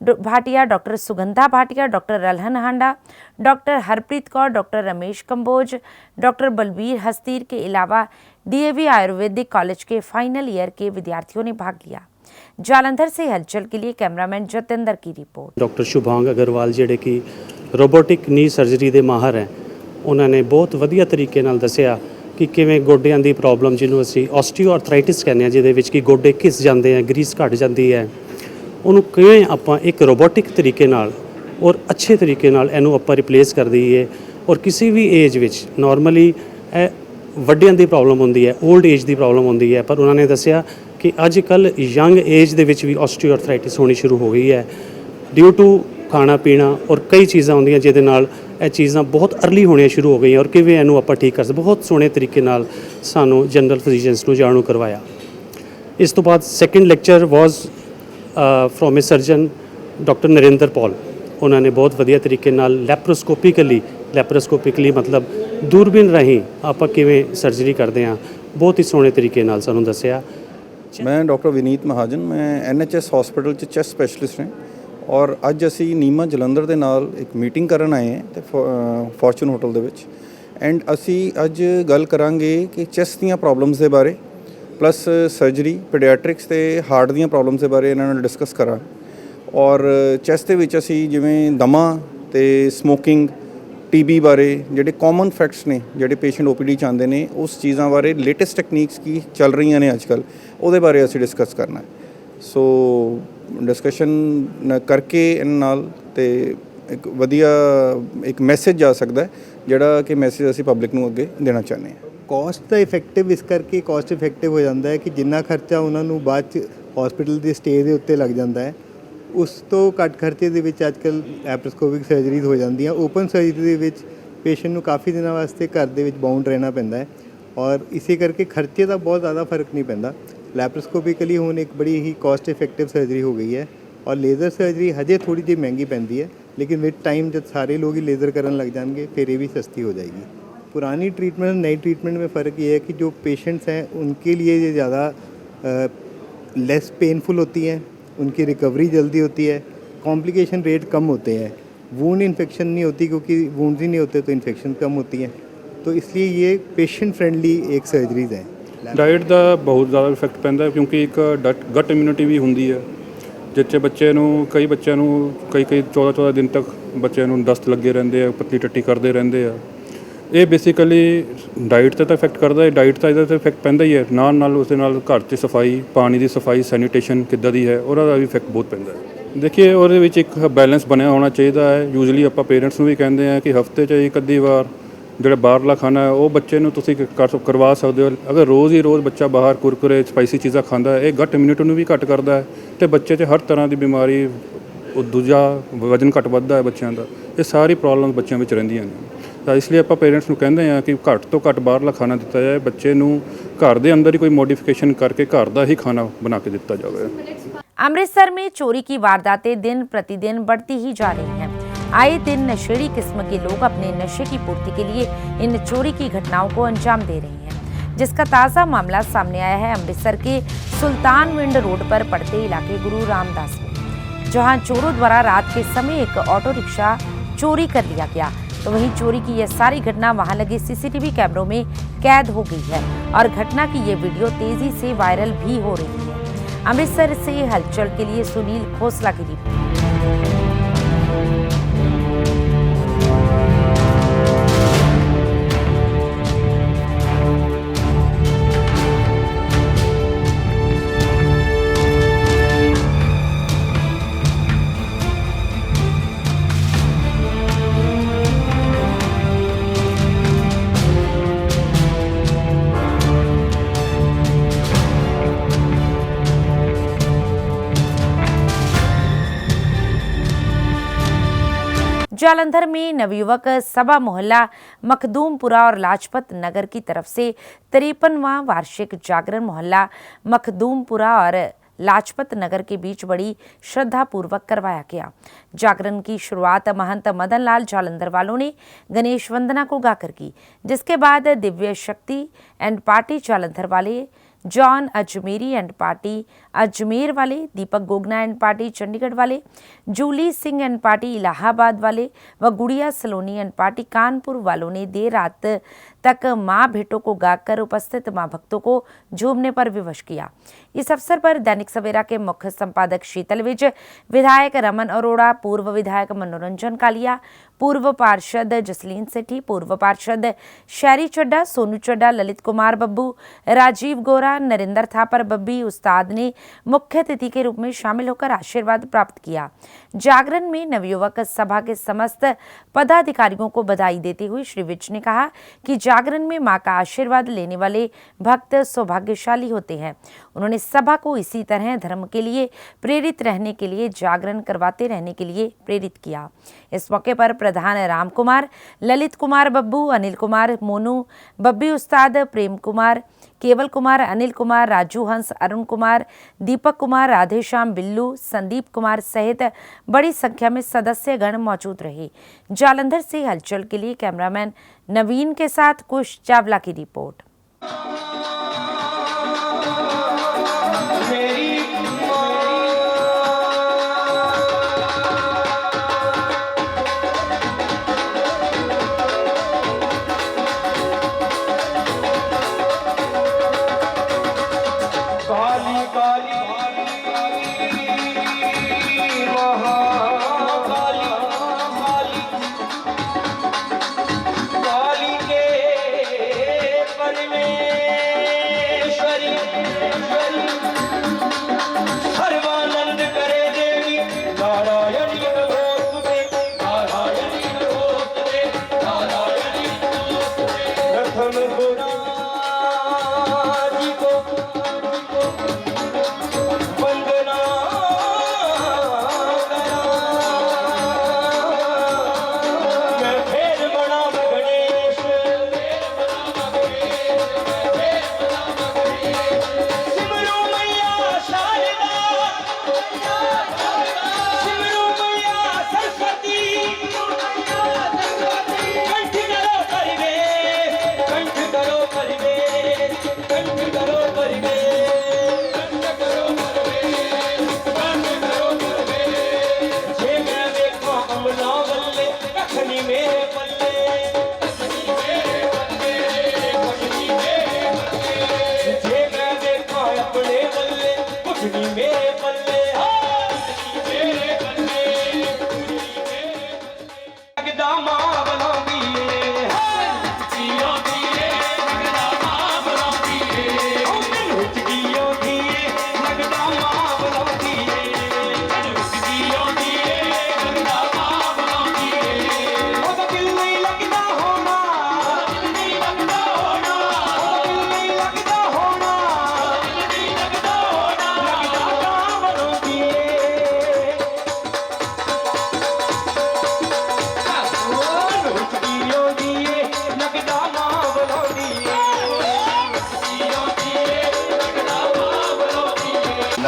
Bhatia, doctor Sugandha Bhatia, doctor Ralhan Handa, doctor Harpreet Kaur, doctor Ramesh Kamboj, doctor Balbir Hastir के अलावा DAV आयुर्वेदिक कॉलेज के फाइनल ईयर के विद्यार्थियों ने भाग लिया। जालंधर से हलचल के लिए कैमरामैन जतिंदर की रिपोर्ट। डॉक्टर शुभांग अग्रवाल ਜਿਹੜੇ ਕਿ ਰੋਬੋਟਿਕ ਨੀ ਸਰਜਰੀ ਦੇ ਮਾਹਰ ਹੈ, ਉਹਨਾਂ ਨੇ ਬਹੁਤ ਵਧੀਆ ਤਰੀਕੇ ਨਾਲ ਦੱਸਿਆ ਕਿ ਕਿਵੇਂ ਗੋਡਿਆਂ ਦੀ ਪ੍ਰੋਬਲਮ ਜਿਹਨੂੰ ਅਸੀਂ ਆਸਟੀਓਆਰਥਰਾਈਟਿਸ ਕਹਿੰਦੇ ਹਾਂ, ਜਿਹਦੇ ਵਿੱਚ ਕਿ ਗੋਡੇ ਘਿਸ ਜਾਂਦੇ ਆ, ਗਰੀਸ ਘਟ ਜਾਂਦੀ ਹੈ, ਉਹਨੂੰ ਕਿਵੇਂ ਆਪਾਂ ਇੱਕ ਰੋਬੋਟਿਕ ਤਰੀਕੇ ਨਾਲ ਔਰ ਅੱਛੇ ਤਰੀਕੇ ਨਾਲ ਇਹਨੂੰ ਆਪਾਂ ਰਿਪਲੇਸ ਕਰ ਦਈਏ। ਔਰ ਕਿਸੇ ਵੀ ਏਜ ਵਿੱਚ ਨਾਰਮਲੀ ਇਹ ਵੱਡਿਆਂ ਦੀ ਪ੍ਰੋਬਲਮ ਹੁੰਦੀ ਹੈ, 올ਡ ਏਜ ਦੀ ਪ੍ਰੋਬਲਮ ਹੁੰਦੀ ਹੈ, ਪਰ ਉਹਨਾਂ ਨੇ ਦੱਸਿਆ ਕਿ ਅੱਜ ਕੱਲ੍ਹ ਯੰਗ ਏਜ ਦੇ ਵਿੱਚ ਵੀ ਆਸਟੀਓਆਰਥਰਾਈਟਿਸ ਹੋਣੀ ਸ਼ੁਰੂ ਹੋ ਗਈ ਹੈ ਡਿਊ ਟੂ ਖਾਣਾ ਪੀਣਾ ਔਰ ਕਈ ਚੀਜ਼ਾਂ ਹੁੰਦੀਆਂ ਜਿਹਦੇ ਨਾਲ ਇਹ ਚੀਜ਼ਾਂ ਬਹੁਤ ਅਰਲੀ ਹੋਣੀਆਂ ਸ਼ੁਰੂ ਹੋ ਗਈਆਂ। ਔਰ ਕਿਵੇਂ ਇਹਨੂੰ ਆਪਾਂ ਠੀਕ ਕਰ ਸਕਦੇ, ਬਹੁਤ ਸੋਹਣੇ ਤਰੀਕੇ ਨਾਲ ਸਾਨੂੰ ਜਨਰਲ ਫਿਜ਼ੀਸ਼ੀਅਨਸ ਨੂੰ ਜਾਣੂ ਕਰਵਾਇਆ। ਇਸ ਤੋਂ ਬਾਅਦ second lecture was from a surgeon doctor Narinder Paul. ਉਹਨਾਂ ਨੇ ਬਹੁਤ ਵਧੀਆ ਤਰੀਕੇ ਨਾਲ ਲੈਪਰੋਸਕੋਪਿਕਲੀ ਮਤਲਬ ਦੂਰਬੀਨ ਰਾਹੀਂ ਆਪਾਂ ਕਿਵੇਂ ਸਰਜਰੀ ਕਰਦੇ ਹਾਂ, ਬਹੁਤ ਹੀ ਸੋਹਣੇ ਤਰੀਕੇ ਨਾਲ ਸਾਨੂੰ ਦੱਸਿਆ। ਮੈਂ ਡਾਕਟਰ ਵਿਨੀਤ ਮਹਾਜਨ, ਮੈਂ NHS ਹਸਪੀਟਲ 'ਚ ਚੈਸਟ ਸਪੈਸ਼ਲਿਸਟ ਹਾਂ ਔਰ ਅੱਜ ਅਸੀਂ ਨੀਮਾ ਜਲੰਧਰ ਦੇ ਨਾਲ ਇੱਕ ਮੀਟਿੰਗ ਕਰਨ ਆਏ ਹਾਂ ਤੇ ਫੋਰਚੂਨ ਹੋਟਲ ਦੇ ਵਿੱਚ। ਐਂਡ ਅਸੀਂ ਅੱਜ ਗੱਲ ਕਰਾਂਗੇ ਕਿ ਚੈਸਟ ਦੀਆਂ ਪ੍ਰੋਬਲਮਸ ਦੇ ਬਾਰੇ, ਪਲੱਸ ਸਰਜਰੀ, ਪੀਡੀਆਟ੍ਰਿਕਸ ਤੇ ਹਾਰਟ ਦੀਆਂ ਪ੍ਰੋਬਲਮਸ ਦੇ ਬਾਰੇ ਇਹਨਾਂ ਨਾਲ ਡਿਸਕਸ ਕਰਾਂ। ਔਰ ਚੈਸਟ ਦੇ ਵਿੱਚ ਅਸੀਂ ਜਿਵੇਂ ਦਮਾ ਤੇ ਸਮੋਕਿੰਗ, TB ਬਾਰੇ ਜਿਹੜੇ ਕਾਮਨ ਫੈਕਟਸ ਨੇ ਜਿਹੜੇ ਪੇਸ਼ੈਂਟ OPD 'ਚ ਆਉਂਦੇ ਨੇ, ਉਸ ਚੀਜ਼ਾਂ ਬਾਰੇ ਲੇਟੈਸਟ ਟੈਕਨੀਕਸ ਕੀ ਚੱਲ ਰਹੀਆਂ ਨੇ ਅੱਜ ਕੱਲ੍ਹ, ਉਹਦੇ ਬਾਰੇ ਅਸੀਂ ਡਿਸਕਸ ਕਰਨਾ ਹੈ। ਸੋ ਡਿਸਕਸ਼ਨ ਕਰਕੇ ਇਹਨਾਂ ਨਾਲ ਤੇ ਇੱਕ ਵਧੀਆ ਇੱਕ ਮੈਸੇਜ ਜਾ ਸਕਦਾ ਹੈ, ਜਿਹੜਾ ਕਿ ਮੈਸੇਜ ਅਸੀਂ ਪਬਲਿਕ ਨੂੰ ਅੱਗੇ ਦੇਣਾ ਚਾਹੁੰਦੇ ਹਾਂ। ਕੋਸਟ ਦਾ ਇਫੈਕਟਿਵ ਇਸ ਕਰਕੇ ਕੋਸਟ ਇਫੈਕਟਿਵ ਹੋ ਜਾਂਦਾ ਹੈ ਕਿ ਜਿੰਨਾ ਖਰਚਾ ਉਹਨਾਂ ਨੂੰ ਬਾਅਦ 'ਚ ਹਸਪੀਟਲ ਦੇ ਸਟੇ ਦੇ ਉੱਤੇ ਲੱਗ ਜਾਂਦਾ ਹੈ, ਉਸ ਤੋਂ ਘੱਟ ਖਰਚੇ ਦੇ ਵਿੱਚ ਅੱਜ ਕੱਲ੍ਹ ਲੈਪਰੋਸਕੋਪਿਕ ਸਰਜਰੀਜ਼ ਹੋ ਜਾਂਦੀਆਂ। ਓਪਨ ਸਰਜਰੀ ਦੇ ਵਿੱਚ ਪੇਸ਼ੈਂਟ ਨੂੰ ਕਾਫੀ ਦਿਨਾਂ ਵਾਸਤੇ ਘਰ ਦੇ ਵਿੱਚ ਬਾਉਂਡ ਰਹਿਣਾ ਪੈਂਦਾ ਹੈ ਔਰ ਇਸੇ ਕਰਕੇ ਖਰਚੇ ਦਾ ਬਹੁਤ ਜ਼ਿਆਦਾ ਫਰਕ ਨਹੀਂ ਪੈਂਦਾ। ਲੈਪਰੋਸਕੋਪਿਕਲੀ ਹੁਣ ਇੱਕ ਬੜੀ ਹੀ ਕੋਸਟ ਇਫੈਕਟਿਵ ਸਰਜਰੀ ਹੋ ਗਈ ਹੈ ਔਰ ਲੇਜ਼ਰ ਸਰਜਰੀ ਹਜੇ ਥੋੜੀ ਜਿਹੀ ਮਹਿੰਗੀ ਪੈਂਦੀ ਹੈ, लेकिन विद टाइम जब सारे लोग ही लेज़र करने लग जाएंगे फिर ये भी सस्ती हो जाएगी। पुरानी ट्रीटमेंट और नई ट्रीटमेंट में फ़र्क ये है कि जो पेशेंट्स हैं उनके लिए ये ज़्यादा लेस पेनफुल होती हैं, उनकी रिकवरी जल्दी होती है, कॉम्प्लिकेशन रेट कम होते हैं, वूंड इन्फेक्शन नहीं होती क्योंकि वूंड्स ही नहीं होते तो इन्फेक्शन कम होती हैं, तो इसलिए ये पेशेंट फ्रेंडली एक सर्जरीज हैं। डाइट का बहुत ज़्यादा इफेक्ट पैंदा क्योंकि एक गट इम्यूनिटी भी होंगी है, जिससे बच्चे कई बच्चों कई 14-14 दिन तक बच्चे दस्त लगे रहते हैं, पतली टट्टी करते रहते हैं। ये बेसिकली डाइट तो इफेक्ट करता है, डाइट का इहदा इफेक्ट पैंदा ही है, नाल उस घर की सफाई, पानी की सफाई, सैनीटेशन किद्दां दी है, और भी इफेक्ट बहुत पैंदा है। देखिए और एक बैलेंस बनया होना चाहिए है। यूजली आप पेरेंट्स भी कहते हैं कि हफ्ते च एक अद्धी बार जो बाहरला खाना है वो बच्चे करवा सकते हो। अगर रोज़ ही रोज़ बच्चा बाहर कुरकुरे स्पाइसी चीज़ा खाता है, ये गट इम्यूनिटी भी घट करता है, तो बच्चे च हर तरह की बीमारी, दूजा वजन घट वधदा है बच्चों का, ये सारी प्रॉब्लम बच्चों में रहिंदियां ने। ਤਾਂ ਇਸ ਲਈ ਆਪਾਂ ਪੇਰੈਂਟਸ ਨੂੰ ਕਹਿੰਦੇ ਹਾਂ ਕਿ ਘੱਟ ਤੋਂ ਘੱਟ ਬਾਹਰਲਾ ਖਾਣਾ ਦਿੱਤਾ ਜਾਏ, ਬੱਚੇ ਨੂੰ घर के अंदर ही कोई मॉडिफिकेशन करके घर का ही खाना बना के दिता जाए। अमृतसर में चोरी की वारदातें दिन प्रतिदिन बढ़ती ही जा रही हैं। आए दिन नशेड़ी किस्म के लोग अपने नशे की पूर्ति के लिए इन चोरी की घटनाओं को अंजाम दे रहे हैं, जिसका ताज़ा मामला सामने आया है अमृतसर के सुल्तानविंड रोड पर पड़ते इलाके गुरु रामदास में, जहां चोरों द्वारा रात के समय एक ऑटो रिक्शा चोरी कर लिया गया। तो वहीं चोरी की यह सारी घटना वहां लगे सीसीटीवी कैमरों में कैद हो गई है और घटना की ये वीडियो तेजी से वायरल भी हो रही है। अमृतसर से हलचल के लिए सुनील खोसला की रिपोर्ट। जालंधर में नवयुवक सभा मोहल्ला मखदूमपुरा और लाजपत नगर की तरफ से 53वां वार्षिक जागरण मोहल्ला मखदूमपुरा और लाजपत नगर के बीच बड़ी श्रद्धापूर्वक करवाया गया। जागरण की शुरुआत महंत मदन लाल जालंधर वालों ने गणेश वंदना को गाकर की, जिसके बाद दिव्य शक्ति एंड पार्टी जालंधर वाले, John Ajmeri and party Ajmer वाले, दीपक गोगना एंड पार्टी चंडीगढ़ वाले, जूली सिंह एंड पार्टी इलाहाबाद वाले व गुड़िया सलोनी एंड पार्टी कानपुर वालों ने देर रात तक मां भेंटों को गाकर उपस्थित मां भक्तों को झूमने पर विवश किया। इस अवसर पर दैनिक सवेरा के मुख्य संपादक शीतल विज, विधायक रमन अरोड़ा, पूर्व विधायक मनोरंजन कालिया, पूर्व पार्षद जसलीन सेठी, पूर्व पार्षद शैरी चड्डा, सोनू चड्डा, ललित कुमार बब्बू, राजीव गोरा, नरेंद्र थापर बब्बी उस्ताद ने मुख्य अतिथि के रूप में शामिल होकर आशीर्वाद प्राप्त किया। जागरण में नवयुवक सभा के समस्त पदाधिकारियों को बधाई देते हुए श्री विज ने कहा कि जागरण में मां का आशीर्वाद लेने वाले भक्त सौभाग्यशाली होते हैं। उन्होंने सभा को इसी तरह धर्म के लिए प्रेरित रहने के लिए, जागरण करवाते रहने के लिए प्रेरित किया। इस मौके पर प्रधान राम कुमार, ललित कुमार बब्बू, अनिल कुमार मोनू, बब्बी उस्ताद, प्रेम कुमार, केवल कुमार, अनिल कुमार, राजू हंस, अरुण कुमार, दीपक कुमार, राधेश्याम, बिल्लू, संदीप कुमार सहित बड़ी संख्या में सदस्यगण मौजूद रहे। जालंधर से हलचल के लिए कैमरामैन नवीन के साथ कुश चावला की रिपोर्ट।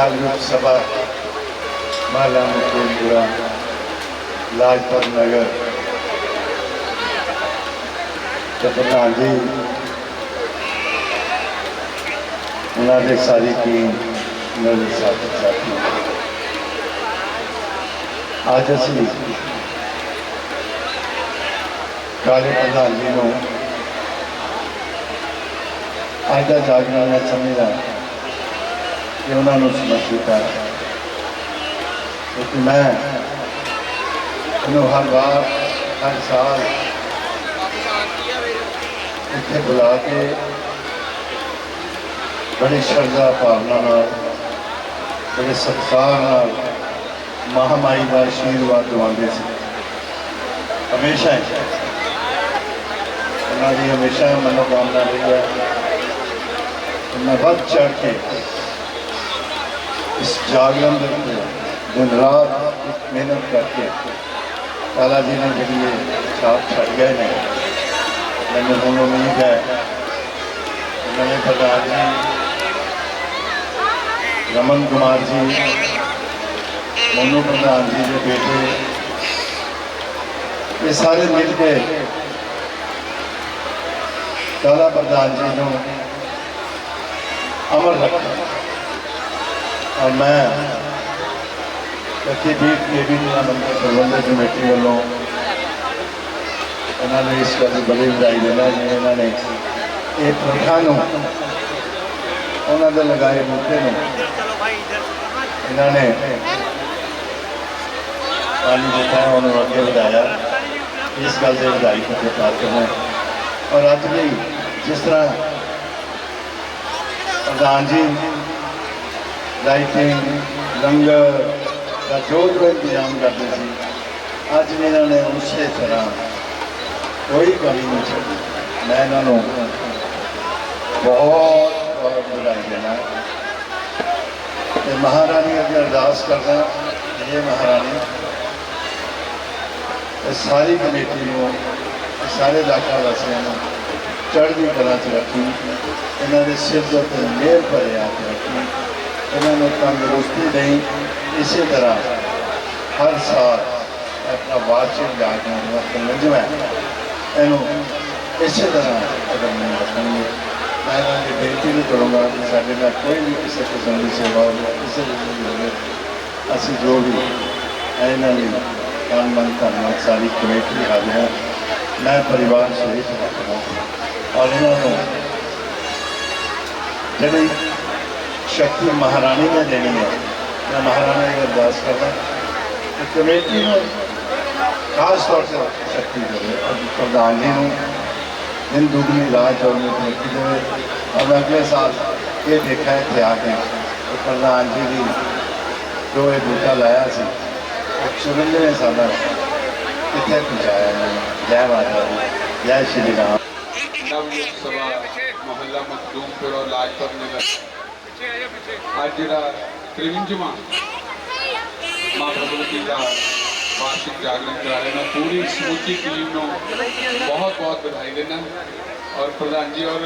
नागरिक सभा महला मुकुंदपुरा लाजपत नगर के प्रधान जी उन्होंने सारी टीम मेरे साथी आज असी काले प्रधान जी को अज का जागरण मैं समझदा कि उन्होंने समर्पित है, क्योंकि मैं हर बार हर साल इतने बुला के बड़ी श्रद्धा भावना बड़े सत्कार महामाई का आशीर्वाद दिवाते थे। हमेशा उन्होंने हमेशा मनोकामना रही है कि मैं बढ़ चढ़ के इस जागरण दिन रात मेहनत करके काला जी ने जी छाप छड़ गए ने। मैंने हूँ उम्मीद है नए प्रधान जी रमन कुमार जी मोनू प्रधान जी के बेटे ये सारे मिल के काला प्रधान जी को अमर रखा और मैं लखीबीर के भी मंदिर प्रबंधक कमेटी वालों उन्होंने इस गल की बड़ी बधाई देना कि इन्होंने ये पुरखा उन्होंने लगाए बूटे इन्होंने पानी दिता उन्होंने अगे बढ़ाया। इस गल से बधाई करके प्राप्त करना और अज भी जिस तरह प्रधान जी लाइटिंग लंगर का जो इंतजाम करते थे अज भी इन्होंने उस तरह कोई कमी नहीं छोड़ी। मैं इन्होंने बहुत बहुत बधाई देना महारानी अगे अरदास करना ये महारानी सारी कमेटी को सारे इलाका वासियों को चढ़ती कला च रखी, इन्होंने सिर के उत्ते मेहर भरे हाथ रखी, इन्होंने तंदुरुस्ती दी। इसी तरह हर साल अपना वार्षिक जागरण मंजवा इनू इसी तरह कदम नहीं रखेंगे। मैं इन्होंने बेनती भी करूँगा कि साढ़े ना कोई भी किसी किस्म की सेवा हो किसी किस्म की जरूरत असी जो भी इन्होंने तन मन धन सारी कमेटी हाजिर है। मैं परिवार सहित रखना और इन्होंने जी शक्ति महारानी ने देनी है मैं महारानी की अरदास करना कि कमेटी में खास तौर से शक्ति दे और प्रधान जी को दिन दुगनी रात और कमेटी दे। और मैं अगले साल ये देखा है इतने आके तो प्रधान जी की जो ये बूटा लाया से 94 साल कितने पहुँचाया जय माता दी जय श्री राम। नवयुग सभा मोहल्ला मखदूमपुर और लाजपत नगर आज जरा 53वां माँ भगवती का वार्षिक जागरण करा रहे हैं। पूरी समूची टीम को बहुत बहुत बधाई देना और प्रधान जी और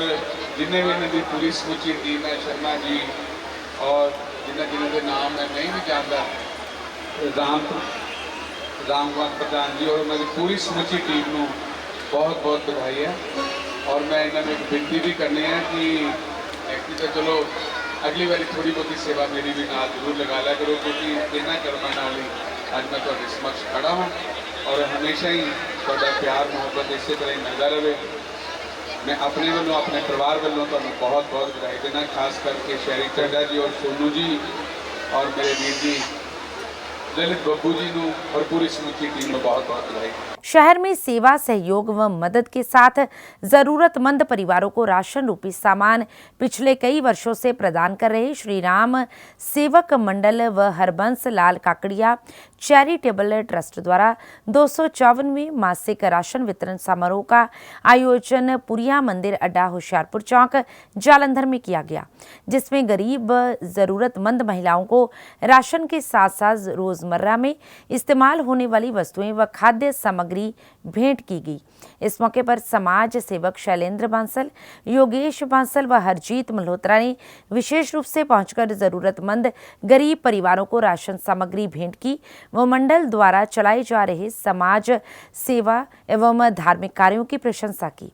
जिन्हें भी इन्होंने पूरी समूची टीम है शर्मा जी और जिन्हें के नाम मैं नहीं भी जानता रामकुमार प्रधान जी और उन्होंने पूरी समूची टीम को बहुत बहुत बधाई है। और मैं इन्होंने एक विनती भी करनी है कि एक्चुअली तो चलो अगली बारी थोड़ी बहुत सेवा मेरी भी नाल जरूर लगा लिया करो क्योंकि इन्होंने कर्मां नाल ही अज मैं तुहाडे समक्ष खड़ा हाँ और हमेशा ही तुहाडा प्यार मुहब्बत इसी तरह ही मिलता रहे। मैं अपने वालों अपने परिवार वालों तुहानूं बहुत बहुत बधाई देना, खास करके शहरी चड्डा जी और सोनू जी और मेरे वीर जी ललित बब्बू जी को और पूरी समूची टीम को बहुत बहुत बधाई। शहर में सेवा सहयोग व मदद के साथ जरूरतमंद परिवारों को राशन रूपी सामान पिछले कई वर्षों से प्रदान कर रहे श्री राम सेवक मंडल व हरबंस लाल काकड़िया चैरिटेबल ट्रस्ट द्वारा 254वें मासिक राशन वितरण समारोह का आयोजन पुरिया मंदिर अड्डा होशियारपुर चौक जालंधर में किया गया, जिसमें गरीब जरूरतमंद महिलाओं को राशन के साथ साथ रोजमर्रा में इस्तेमाल होने वाली वस्तुएं व खाद्य सामग्री भेंट की गई। इस मौके पर समाज सेवक शैलेंद्र बांसल, योगेश बांसल व हरजीत मल्होत्रा ने विशेष रूप से पहुंचकर जरूरतमंद गरीब परिवारों को राशन सामग्री भेंट की व मंडल द्वारा चलाए जा रहे समाज सेवा एवं धार्मिक कार्यों की प्रशंसा की।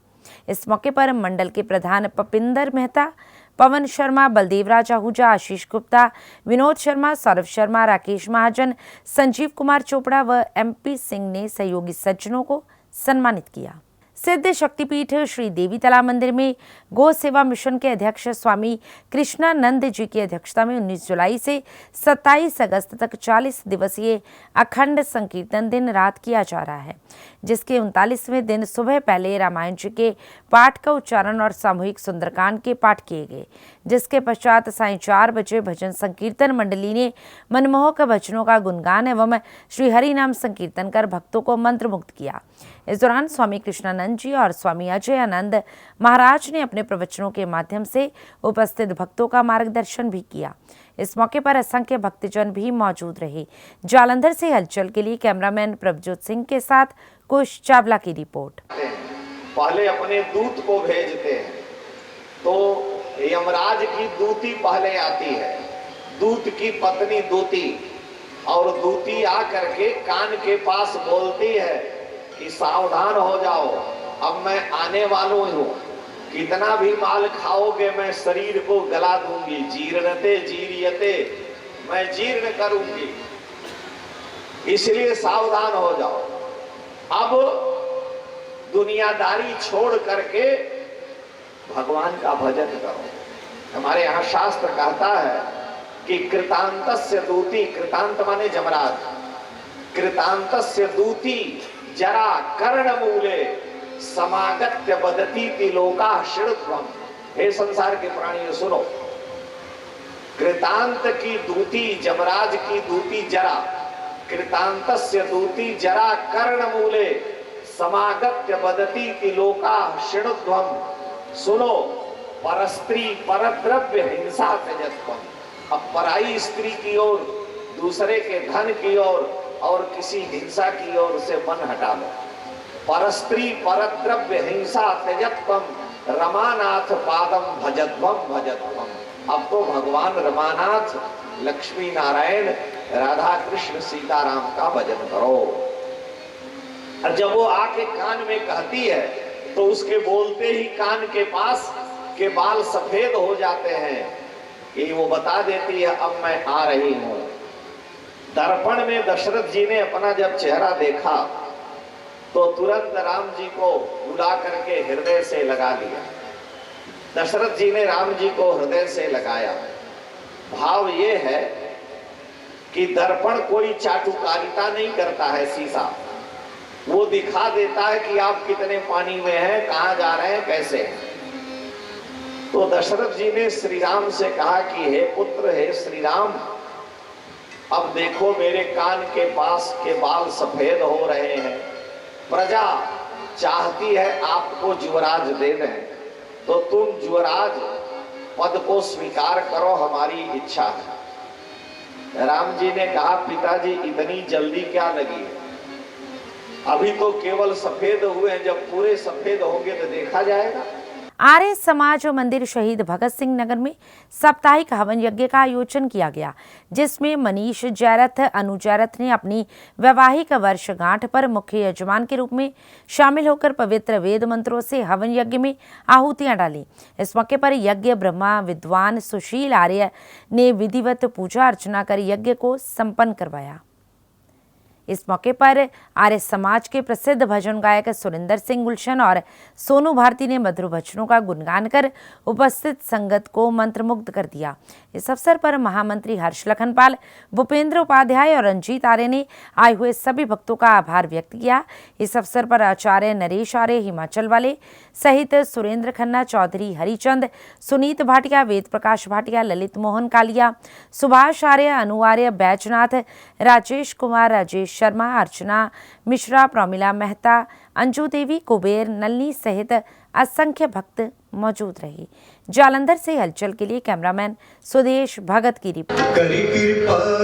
इस मौके पर मंडल के प्रधान पपिंदर मेहता, पवन शर्मा, बलदेव राज आहूजा, आशीष गुप्ता, विनोद शर्मा, सौरभ शर्मा, राकेश महाजन, संजीव कुमार चोपड़ा व MP सिंह ने सहयोगी सज्जनों को सम्मानित किया। सिद्ध शक्तिपीठ श्री देवी तालाब मंदिर में गौ सेवा मिशन के अध्यक्ष स्वामी कृष्णानंद जी की अध्यक्षता में 19 जुलाई से 27 अगस्त तक 40 दिवसीय अखंड संकीर्तन दिन रात किया जा रहा है, जिसके 39वें दिन सुबह पहले रामायण जी के पाठ का उच्चारण और सामूहिक सुंदरकांड के पाठ किए गए, जिसके पश्चात सायं 4 बजे भजन संकीर्तन मंडली ने मनमोहक भजनों का गुणगान एवं श्री हरि नाम संकीर्तन कर भक्तों को मंत्रमुग्ध किया। इस दौरान स्वामी कृष्णानंद जी और स्वामी अजय आनंद महाराज ने अपने प्रवचनों के माध्यम से उपस्थित भक्तों का मार्गदर्शन भी किया। इस मौके पर असंख्य भक्तजन भी मौजूद रहे। जालंधर से हलचल के लिए कैमरामैन प्रभजोत सिंह के साथ कुश चावला की रिपोर्ट। पहले अपने दूत को भेजते हैं तो यमराज की दूती पहले आती है, दूत की पत्नी दूती, और दूती आकर के कान के पास बोलती है कि सावधान हो जाओ, अब मैं आने वालों हूँ, कितना भी माल खाओगे मैं शरीर को गला दूंगी, जीर्णते जीर्यते, मैं जीर्ण करूंगी, इसलिए सावधान हो जाओ। अब दुनियादारी छोड़ करके भगवान का भजन करो। हमारे यहाँ शास्त्र कहता है कि कृतांतस्य दूती, कृतांत माने जमराज, कृतांतस्य दूती जरा कर्ण मूले समागत्य बदती तिलोका शिणुत्वम। हे संसार के प्राणियों सुनो, कृतांत की दूती, जमराज की दूती जरा, कृतांतस्य दूती जरा कर्ण मूले समागत्य बदती तिलोका शिणुत्वम। सुनो, परस्त्री परद्रव्य हिंसा त्यजत्वम। अब पराई स्त्री की ओर, दूसरे के धन की ओर और किसी हिंसा की ओर से मन हटा लो। परस्त्री परद्रव्य हिंसा त्यजत्वम रमानाथ पादम भजत्वम भजत्वम। अब तो भगवान रमानाथ, लक्ष्मी नारायण, राधा कृष्ण सीताराम का भजन करो। और जब वो आके कान में कहती है तो उसके बोलते ही कान के पास के बाल सफेद हो जाते हैं, कि वो बता देती है अब मैं आ रही हूं। दर्पण में दशरथ जी ने अपना जब चेहरा देखा तो तुरंत राम जी को बुला करके हृदय से लगा लिया। दशरथ जी ने राम जी को हृदय से लगाया। भाव ये है कि दर्पण कोई चाटुकारिता नहीं करता है, शीशा वो दिखा देता है कि आप कितने पानी में हैं, कहां जा रहे हैं, कैसे हैं। तो दशरथ जी ने श्री राम से कहा कि हे पुत्र, हे श्री राम, अब देखो मेरे कान के पास के बाल सफेद हो रहे हैं, प्रजा चाहती है आपको युवराज दे दें, तो तुम युवराज पद को स्वीकार करो, हमारी इच्छा है। राम जी ने कहा पिताजी इतनी जल्दी क्या लगी, अभी तो केवल सफेद हुए हैं, जब पूरे सफेद होंगे तो देखा जाएगा। आर्य समाज मंदिर शहीद भगत सिंह नगर में साप्ताहिक हवन यज्ञ का आयोजन किया गया, जिसमें मनीष जैरथ, अनु जैरथ ने अपनी वैवाहिक वर्षगांठ पर मुख्य यजमान के रूप में शामिल होकर पवित्र वेद मंत्रों से हवन यज्ञ में आहुतियां डाली। इस मौके पर यज्ञ ब्रह्मा विद्वान सुशील आर्य ने विधिवत पूजा अर्चना कर यज्ञ को संपन्न करवाया। इस मौके पर आर्य समाज के प्रसिद्ध भजन गायक सुरिंदर सिंह गुलशन और सोनू भारती ने मधुर भजनों का गुणगान कर उपस्थित संगत को मंत्रमुग्ध कर दिया। इस अवसर पर महामंत्री हर्ष लखनपाल, भूपेंद्र उपाध्याय और रंजीत आर्य ने आए हुए सभी भक्तों का आभार व्यक्त किया। इस अवसर पर आचार्य नरेश आर्य हिमाचल वाले सहित सुरेंद्र खन्ना, चौधरी हरिचंद, सुनीत भाटिया, वेद प्रकाश भाटिया, ललित मोहन कालिया, सुभाष आर्य, अनु आर्य, बैजनाथ, राजेश कुमार, राजेश शर्मा, अर्चना मिश्रा, प्रमिला मेहता, अंजू देवी, कुबेर, नलनी सहित असंख्य भक्त मौजूद रहे। जालंधर से हलचल के लिए कैमरामैन सुदेश भगत की रिपोर्ट।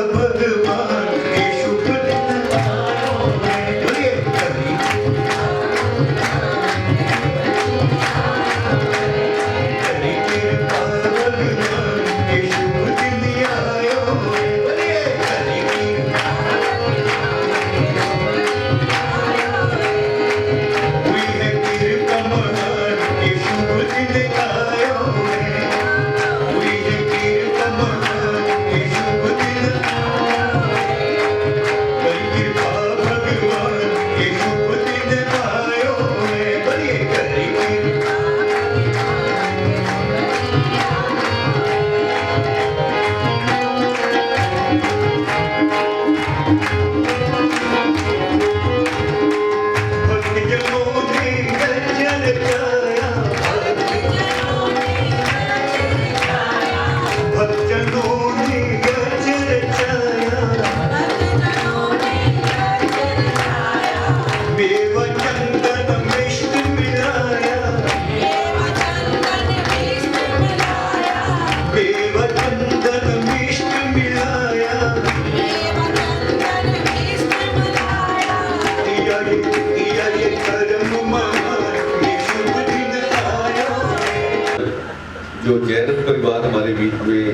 जो जैनत परिवार हमारे बीच में,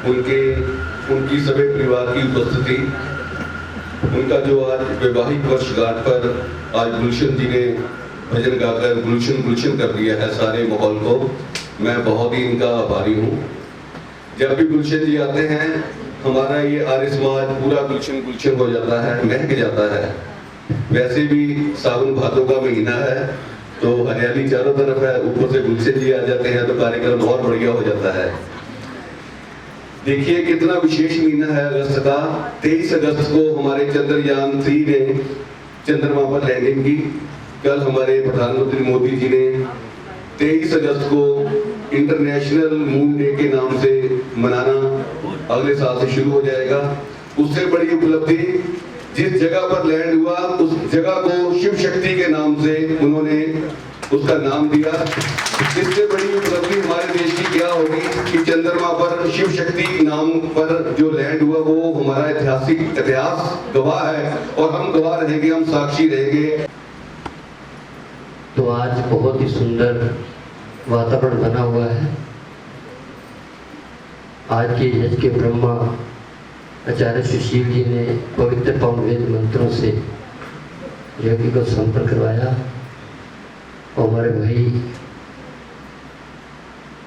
उनकी सभी परिवार की उपस्थिति, उनका जो आज वैवाहिक वर्षगांठ पर आज गुलशन जी ने भजन गाकर गुलशन कर दिया है सारे माहौल को, मैं बहुत ही इनका आभारी हूँ। जब भी गुलशन जी आते हैं हमारा ये आर्य समाज पूरा गुलशन हो जाता है, महक जाता है। वैसे भी सावन भादों का महीना है तो हरियाली चारों तरफ है, ऊपर से गुलशन जी आ जाते हैं तो कार्यक्रम और बढ़िया हो जाता है। देखिए कितना विशेष महीना है अगस्त का। 23 अगस्त को हमारे चंद्रयान 3 ने चंद्रमा पर लैंडिंग की। कल हमारे प्रधानमंत्री मोदी जी ने 23 अगस्त को इंटरनेशनल मून डे के नाम से मनाना अगले साल से शुरू हो जाएगा। उससे बड़ी उपलब्धि, जिस जगह पर लैंड हुआ उस जगह को शिव शक्ति के नाम से उन्होंने उसका नाम दिया। इससे बड़ी उपलब्धि हमारे देश की क्या होगी कि चंद्रमा पर शिव शक्ति नाम पर जो लैंड हुआ वो हमारा इतिहास गवाह है और हम गवाह रहेंगे, हम साक्षी रहेंगे। तो आज बहुत ही सुंदर वातावरण बना हुआ है। आज के यज्ञ के ब्रह्मा आचार्य सुशील जी ने पवित्र पावन वेद मंत्रों से यज्ञ को संपन्न करवाया। और हमारे भाई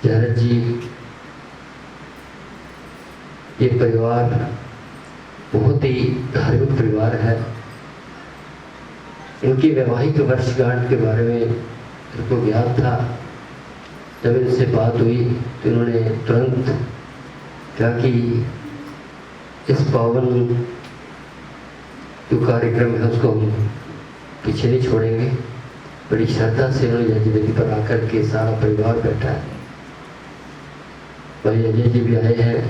जरद जी, ये परिवार बहुत ही धार्मिक परिवार है। इनकी वैवाहिक वर्षगांठ के बारे में उनको ज्ञात था। जब इनसे बात हुई तो इन्होंने तुरंत कहा कि इस पावन जो कार्यक्रम है उसको हम पीछे नहीं छोड़ेंगे। बड़ी श्रद्धा से उन्होंने यज्ञवेदी पर आकर के सारा परिवार बैठा है। भाई अजय जी भी आए हैं,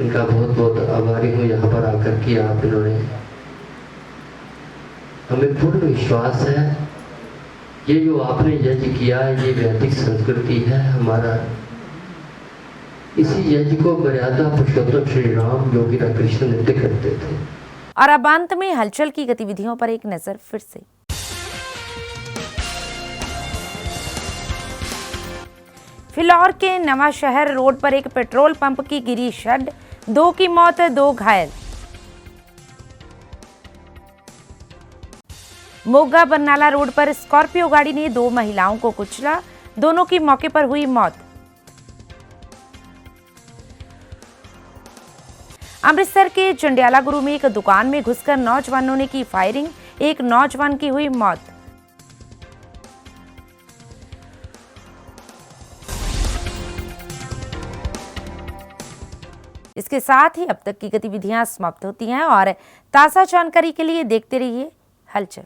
इनका बहुत बहुत आभारी हूँ यहाँ पर आकर के आप इन्होंने हमें पूर्ण विश्वास है ये जो आपने यज्ञ किया है ये वैदिक संस्कृति है हमारा। इसी यज्ञ को मर्यादा पुरुषोत्तम श्री राम योगी कृष्ण नृत्य करते थे। और अब अंत में हलचल की गतिविधियों पर एक नजर फिर से। फिलौर के नवांशहर रोड पर एक पेट्रोल पंप की गिरी शड, 2 की मौत 2 घायल। मोगा बरनाला रोड पर स्कॉर्पियो गाड़ी ने 2 महिलाओं को कुचला, दोनों की मौके पर हुई मौत। अमृतसर के जंडियाला गुरु में एक दुकान में घुसकर नौजवानों ने की फायरिंग, एक नौजवान की हुई मौत। इसके साथ ही अब तक की गतिविधियां समाप्त होती हैं और ताज़ा जानकारी के लिए देखते रहिए हलचल।